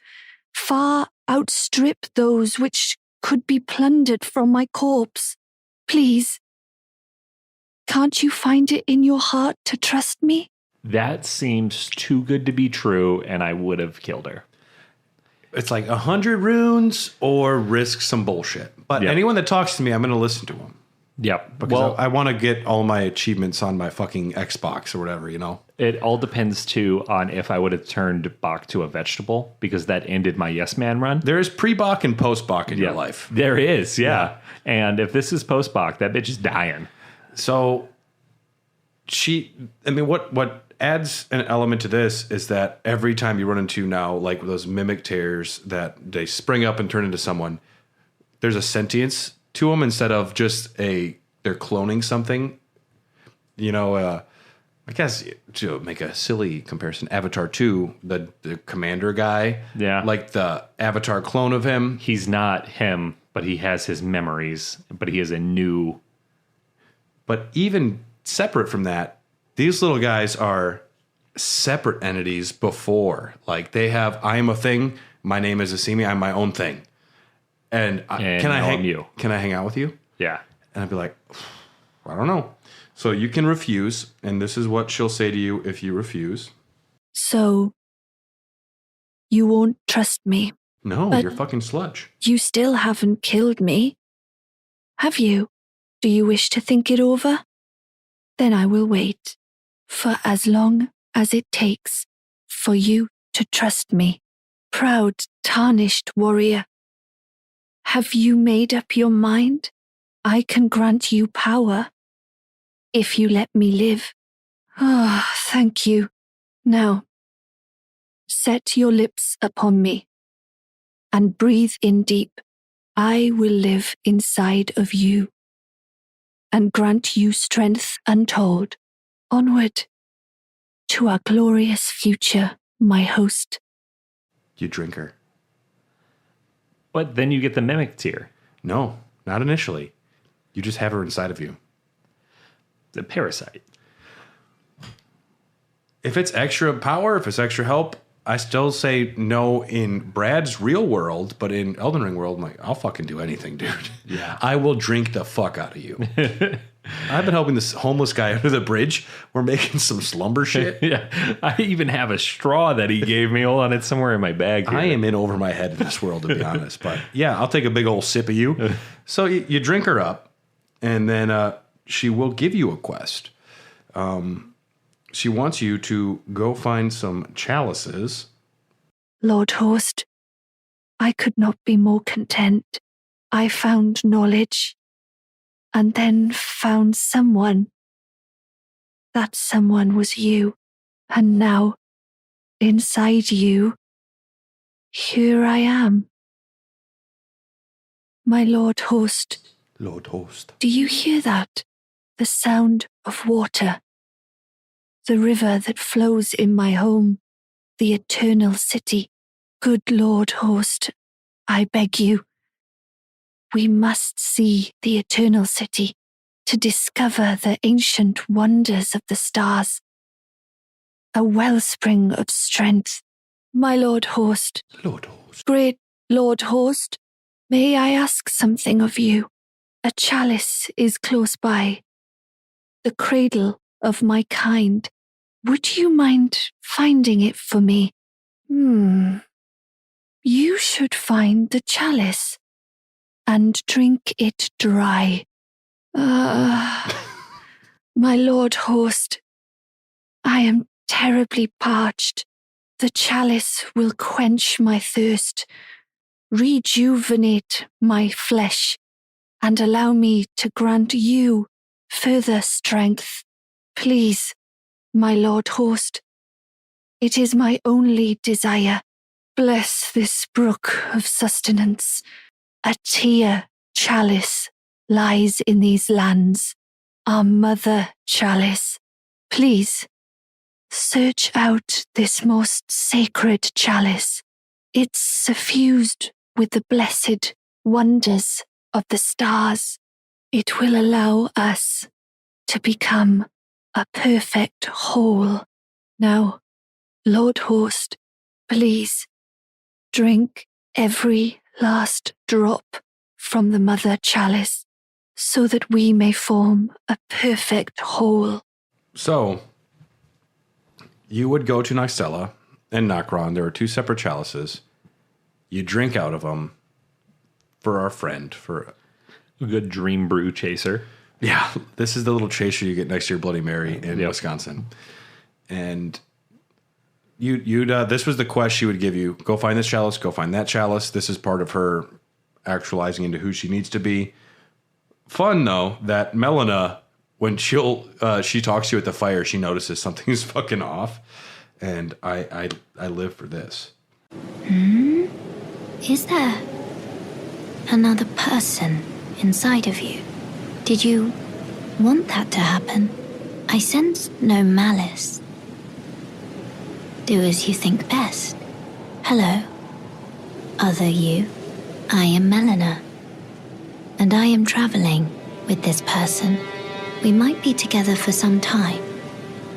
far outstrip those which could be plundered from my corpse. Please, can't you find it in your heart to trust me? That seems too good to be true, and I would have killed her. It's like 100 runes or risk some bullshit. But anyone that talks to me, I'm going to listen to them. Yep. Because I want to get all my achievements on my fucking Xbox or whatever, you know? It all depends, too, on if I would have turned Bach to a vegetable, because that ended my Yes Man run. There is pre-Bach and post-Bach in your life. There is, yeah. And if this is post-Bach, that bitch is dying. So, what adds an element to this is that every time you run into now, like those mimic tears that they spring up and turn into someone, there's a sentience to them instead of just they're cloning something. You know, I guess to make a silly comparison, Avatar 2, the commander guy, like the Avatar clone of him. He's not him, but he has his memories, but he is a new. But even separate from that, these little guys are separate entities before. Like they have, I am a thing. My name is Asimi. I'm my own thing. And can I hang out with you? Yeah. And I'd be like, I don't know. So you can refuse. And this is what she'll say to you if you refuse. So you won't trust me? No, but you're fucking sludge. You still haven't killed me, have you? Do you wish to think it over? Then I will wait for as long as it takes for you to trust me. Proud, tarnished warrior, have you made up your mind? I can grant you power if you let me live. Ah, oh, thank you. Now, set your lips upon me and breathe in deep. I will live inside of you and grant you strength untold. Onward to our glorious future, my host. You drink her. But then you get the mimic tear. No, not initially. You just have her inside of you. The parasite. If it's extra power, if it's extra help, I still say no in Brad's real world, but in Elden Ring world, I'm like, I'll fucking do anything, dude. Yeah. I will drink the fuck out of you. I've been helping this homeless guy under the bridge. We're making some slumber shit. Yeah. I even have a straw that he gave me. Hold on, it's somewhere in my bag here. I am in over my head in this world, to be honest. But yeah, I'll take a big old sip of you. So you drink her up, and then she will give you a quest. She wants you to go find some chalices. Lord Host, I could not be more content. I found knowledge, and then found someone. That someone was you, and now, inside you, here I am. My Lord Host. Lord Host. Do you hear that? The sound of water. The river that flows in my home, the eternal city. Good Lord Host, I beg you, we must see the eternal city to discover the ancient wonders of the stars. A wellspring of strength. My Lord Host. Lord Host. Great Lord Host, may I ask something of you? A chalice is close by. The cradle of my kind. Would you mind finding it for me? You should find the chalice and drink it dry. My Lord Host, I am terribly parched. The chalice will quench my thirst. rejuvenate my flesh and allow me to grant you further strength. Please, my Lord Host, it is my only desire. Bless this brook of sustenance. A tear chalice lies in these lands, our mother chalice. Please, search out this most sacred chalice. It's suffused with the blessed wonders of the stars. It will allow us to become a perfect whole. Now, Lord Host, please drink every last drop from the mother chalice so that we may form a perfect whole. So, you would go to Nixtella and Nokron. There are two separate chalices. You drink out of them for our friend, for a good dream brew chaser. Yeah, this is the little chaser you get next to your Bloody Mary in Wisconsin. And this was the quest she would give you. Go find this chalice, go find that chalice. This is part of her actualizing into who she needs to be. Fun, though, that Melina, when she talks to you at the fire, she notices something's fucking off. And I live for this. Is there another person inside of you? Did you want that to happen? I sense no malice. Do as you think best. Hello, other you. I am Melina, and I am traveling with this person. We might be together for some time.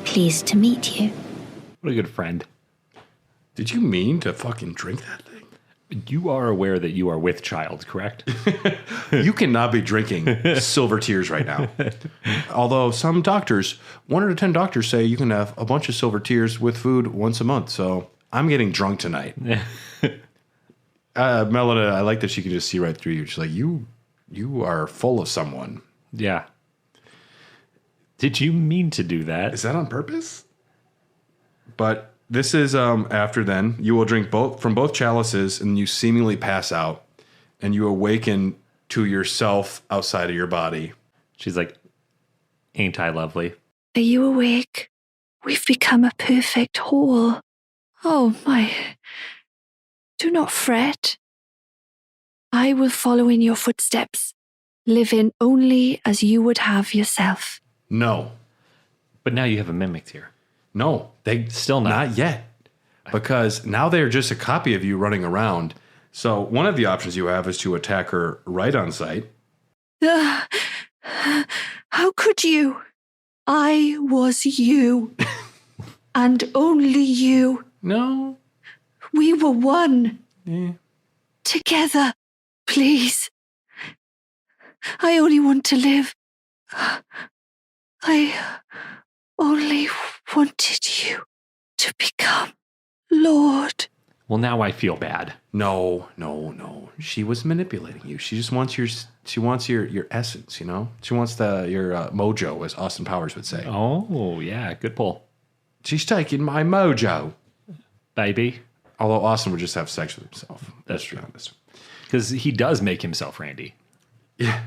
Pleased to meet you. What a good friend. Did you mean to fucking drink that thing? You are aware that you are with child, correct? You cannot be drinking silver tears right now. Although some doctors, 1 out of 10 doctors say you can have a bunch of silver tears with food once a month. So I'm getting drunk tonight. Melina, I like that she can just see right through you. She's like, you are full of someone. Yeah. Did you mean to do that? Is that on purpose? But this is after then. You will drink from both chalices, and you seemingly pass out, and you awaken to yourself outside of your body. She's like, ain't I lovely? Are you awake? We've become a perfect whole. Oh my. Do not fret. I will follow in your footsteps, living only as you would have yourself. No. But now you have a mimic here. No, they still not yet. Because now they're just a copy of you running around. So one of the options you have is to attack her right on sight. How could you? I was you. And only you. No. We were one. Yeah. Together, please. I only want to live. I only wanted you to become Lord. Well, now I feel bad. No. She was manipulating you. She just wants your essence, you know? She wants your mojo, as Austin Powers would say. Oh, yeah, good pull. She's taking my mojo. Baby. Although Austin would just have sex with himself. That's true. Because he does make himself Randy. Yeah.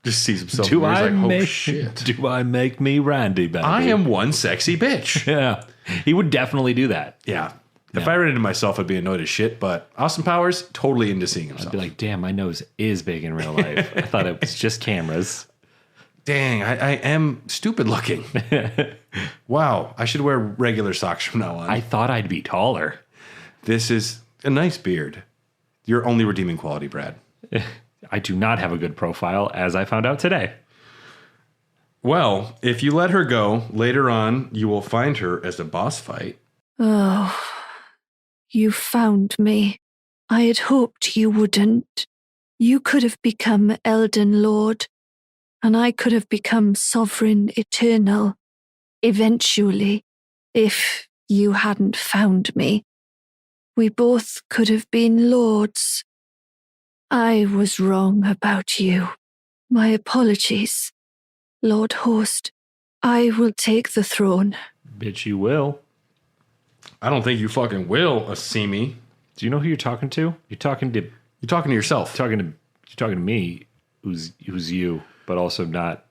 Just sees himself. Do I make me Randy, baby? I am one sexy bitch. Yeah. He would definitely do that. Yeah. If I ran into myself, I'd be annoyed as shit. But Austin Powers, totally into seeing himself. I'd be like, damn, my nose is big in real life. I thought it was just cameras. Dang, I am stupid looking. Wow, I should wear regular socks from now on. I thought I'd be taller. This is a nice beard. Your only redeeming quality, Brad. I do not have a good profile, as I found out today. Well, if you let her go, later on, you will find her as a boss fight. Oh, you found me. I had hoped you wouldn't. You could have become Elden Lord, and I could have become Sovereign Eternal, eventually, if you hadn't found me. We both could have been lords. I was wrong about you. My apologies. Lord Host, I will take the throne. Bitch, you will. I don't think you fucking will, Asimi. Do you know who you're talking to? You're talking to yourself. You're talking to me, who's you, but also not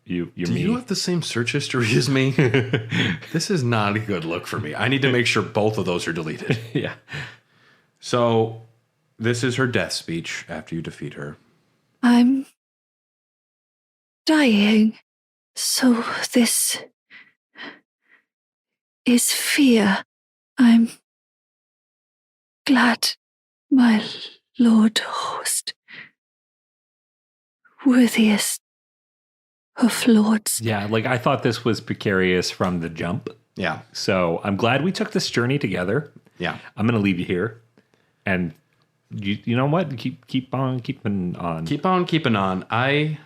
you. You're Do me. you have the same search history as me? This is not a good look for me. I need to make sure both of those are deleted. Yeah. So this is her death speech after you defeat her. I'm dying. So this is fear. I'm glad, my lord host, worthiest of lords. Yeah, like I thought this was precarious from the jump. Yeah. So I'm glad we took this journey together. Yeah. I'm going to leave you here. And you know what? Keep on keeping on. Keep on keeping on. I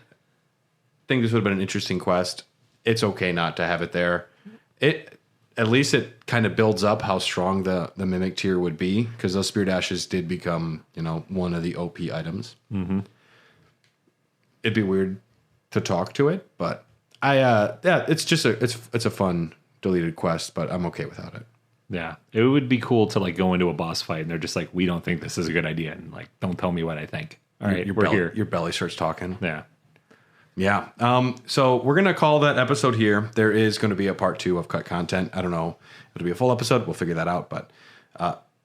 think this would have been an interesting quest. It's okay not to have it there. At least it kind of builds up how strong the mimic tier would be, because those spirit ashes did become, one of the OP items. Mm-hmm. It'd be weird to talk to it, but it's just it's a fun deleted quest, but I'm okay without it. Yeah, it would be cool to like go into a boss fight and they're just like, we don't think this is a good idea, and like, don't tell me what I think. All right, we're here. Your belly starts talking. Yeah. Yeah. So we're going to call that episode here. There is going to be a part 2 of cut content. I don't know if it'll be a full episode. We'll figure that out. But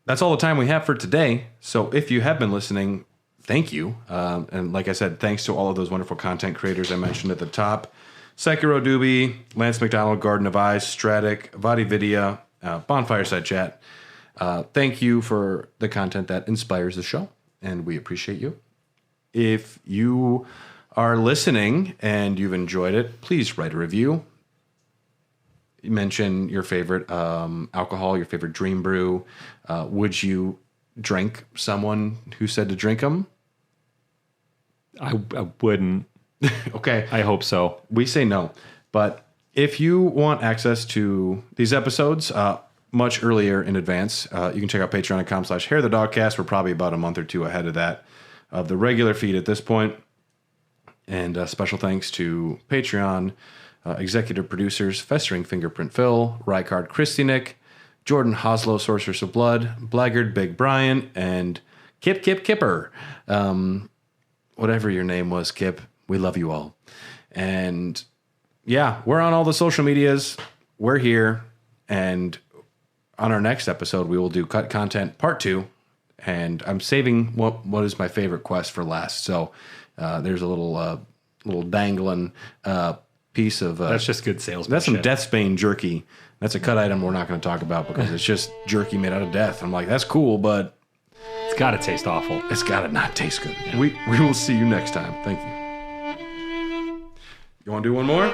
that's all the time we have for today. So if you have been listening, thank you. And like I said, thanks to all of those wonderful content creators I mentioned at the top. Sekiro Dubi, Lance McDonald, Garden of Eyes, Stratek, VaatiVidya, Bonfireside Chat. Thank you for the content that inspires the show. And we appreciate you. If you are listening and you've enjoyed it, please write a review. Mention your favorite alcohol, your favorite dream brew. Would you drink someone who said to drink them? I wouldn't. Okay. I hope so. We say no. But if you want access to these episodes much earlier in advance, you can check out patreon.com/hairthedogcast. We're probably about a month or two ahead of the regular feed at this point. And special thanks to Patreon executive producers Festering Fingerprint Phil, Rykard Christianick, Jordan Hoslow, Sorceress of Blood, Blackguard Big Brian, and Kipper. Whatever your name was, Kip, we love you all. And yeah, we're on all the social medias. We're here. And on our next episode, we will do cut content part 2. And I'm saving what is my favorite quest for last. So there's a little dangling piece of... that's just good salesmanship. That's some Deathsbane jerky. That's a cut item we're not going to talk about because it's just jerky made out of death. I'm like, that's cool, but... It's got to taste awful. It's got to not taste good. Yeah. We will see you next time. Thank you. You want to do one more?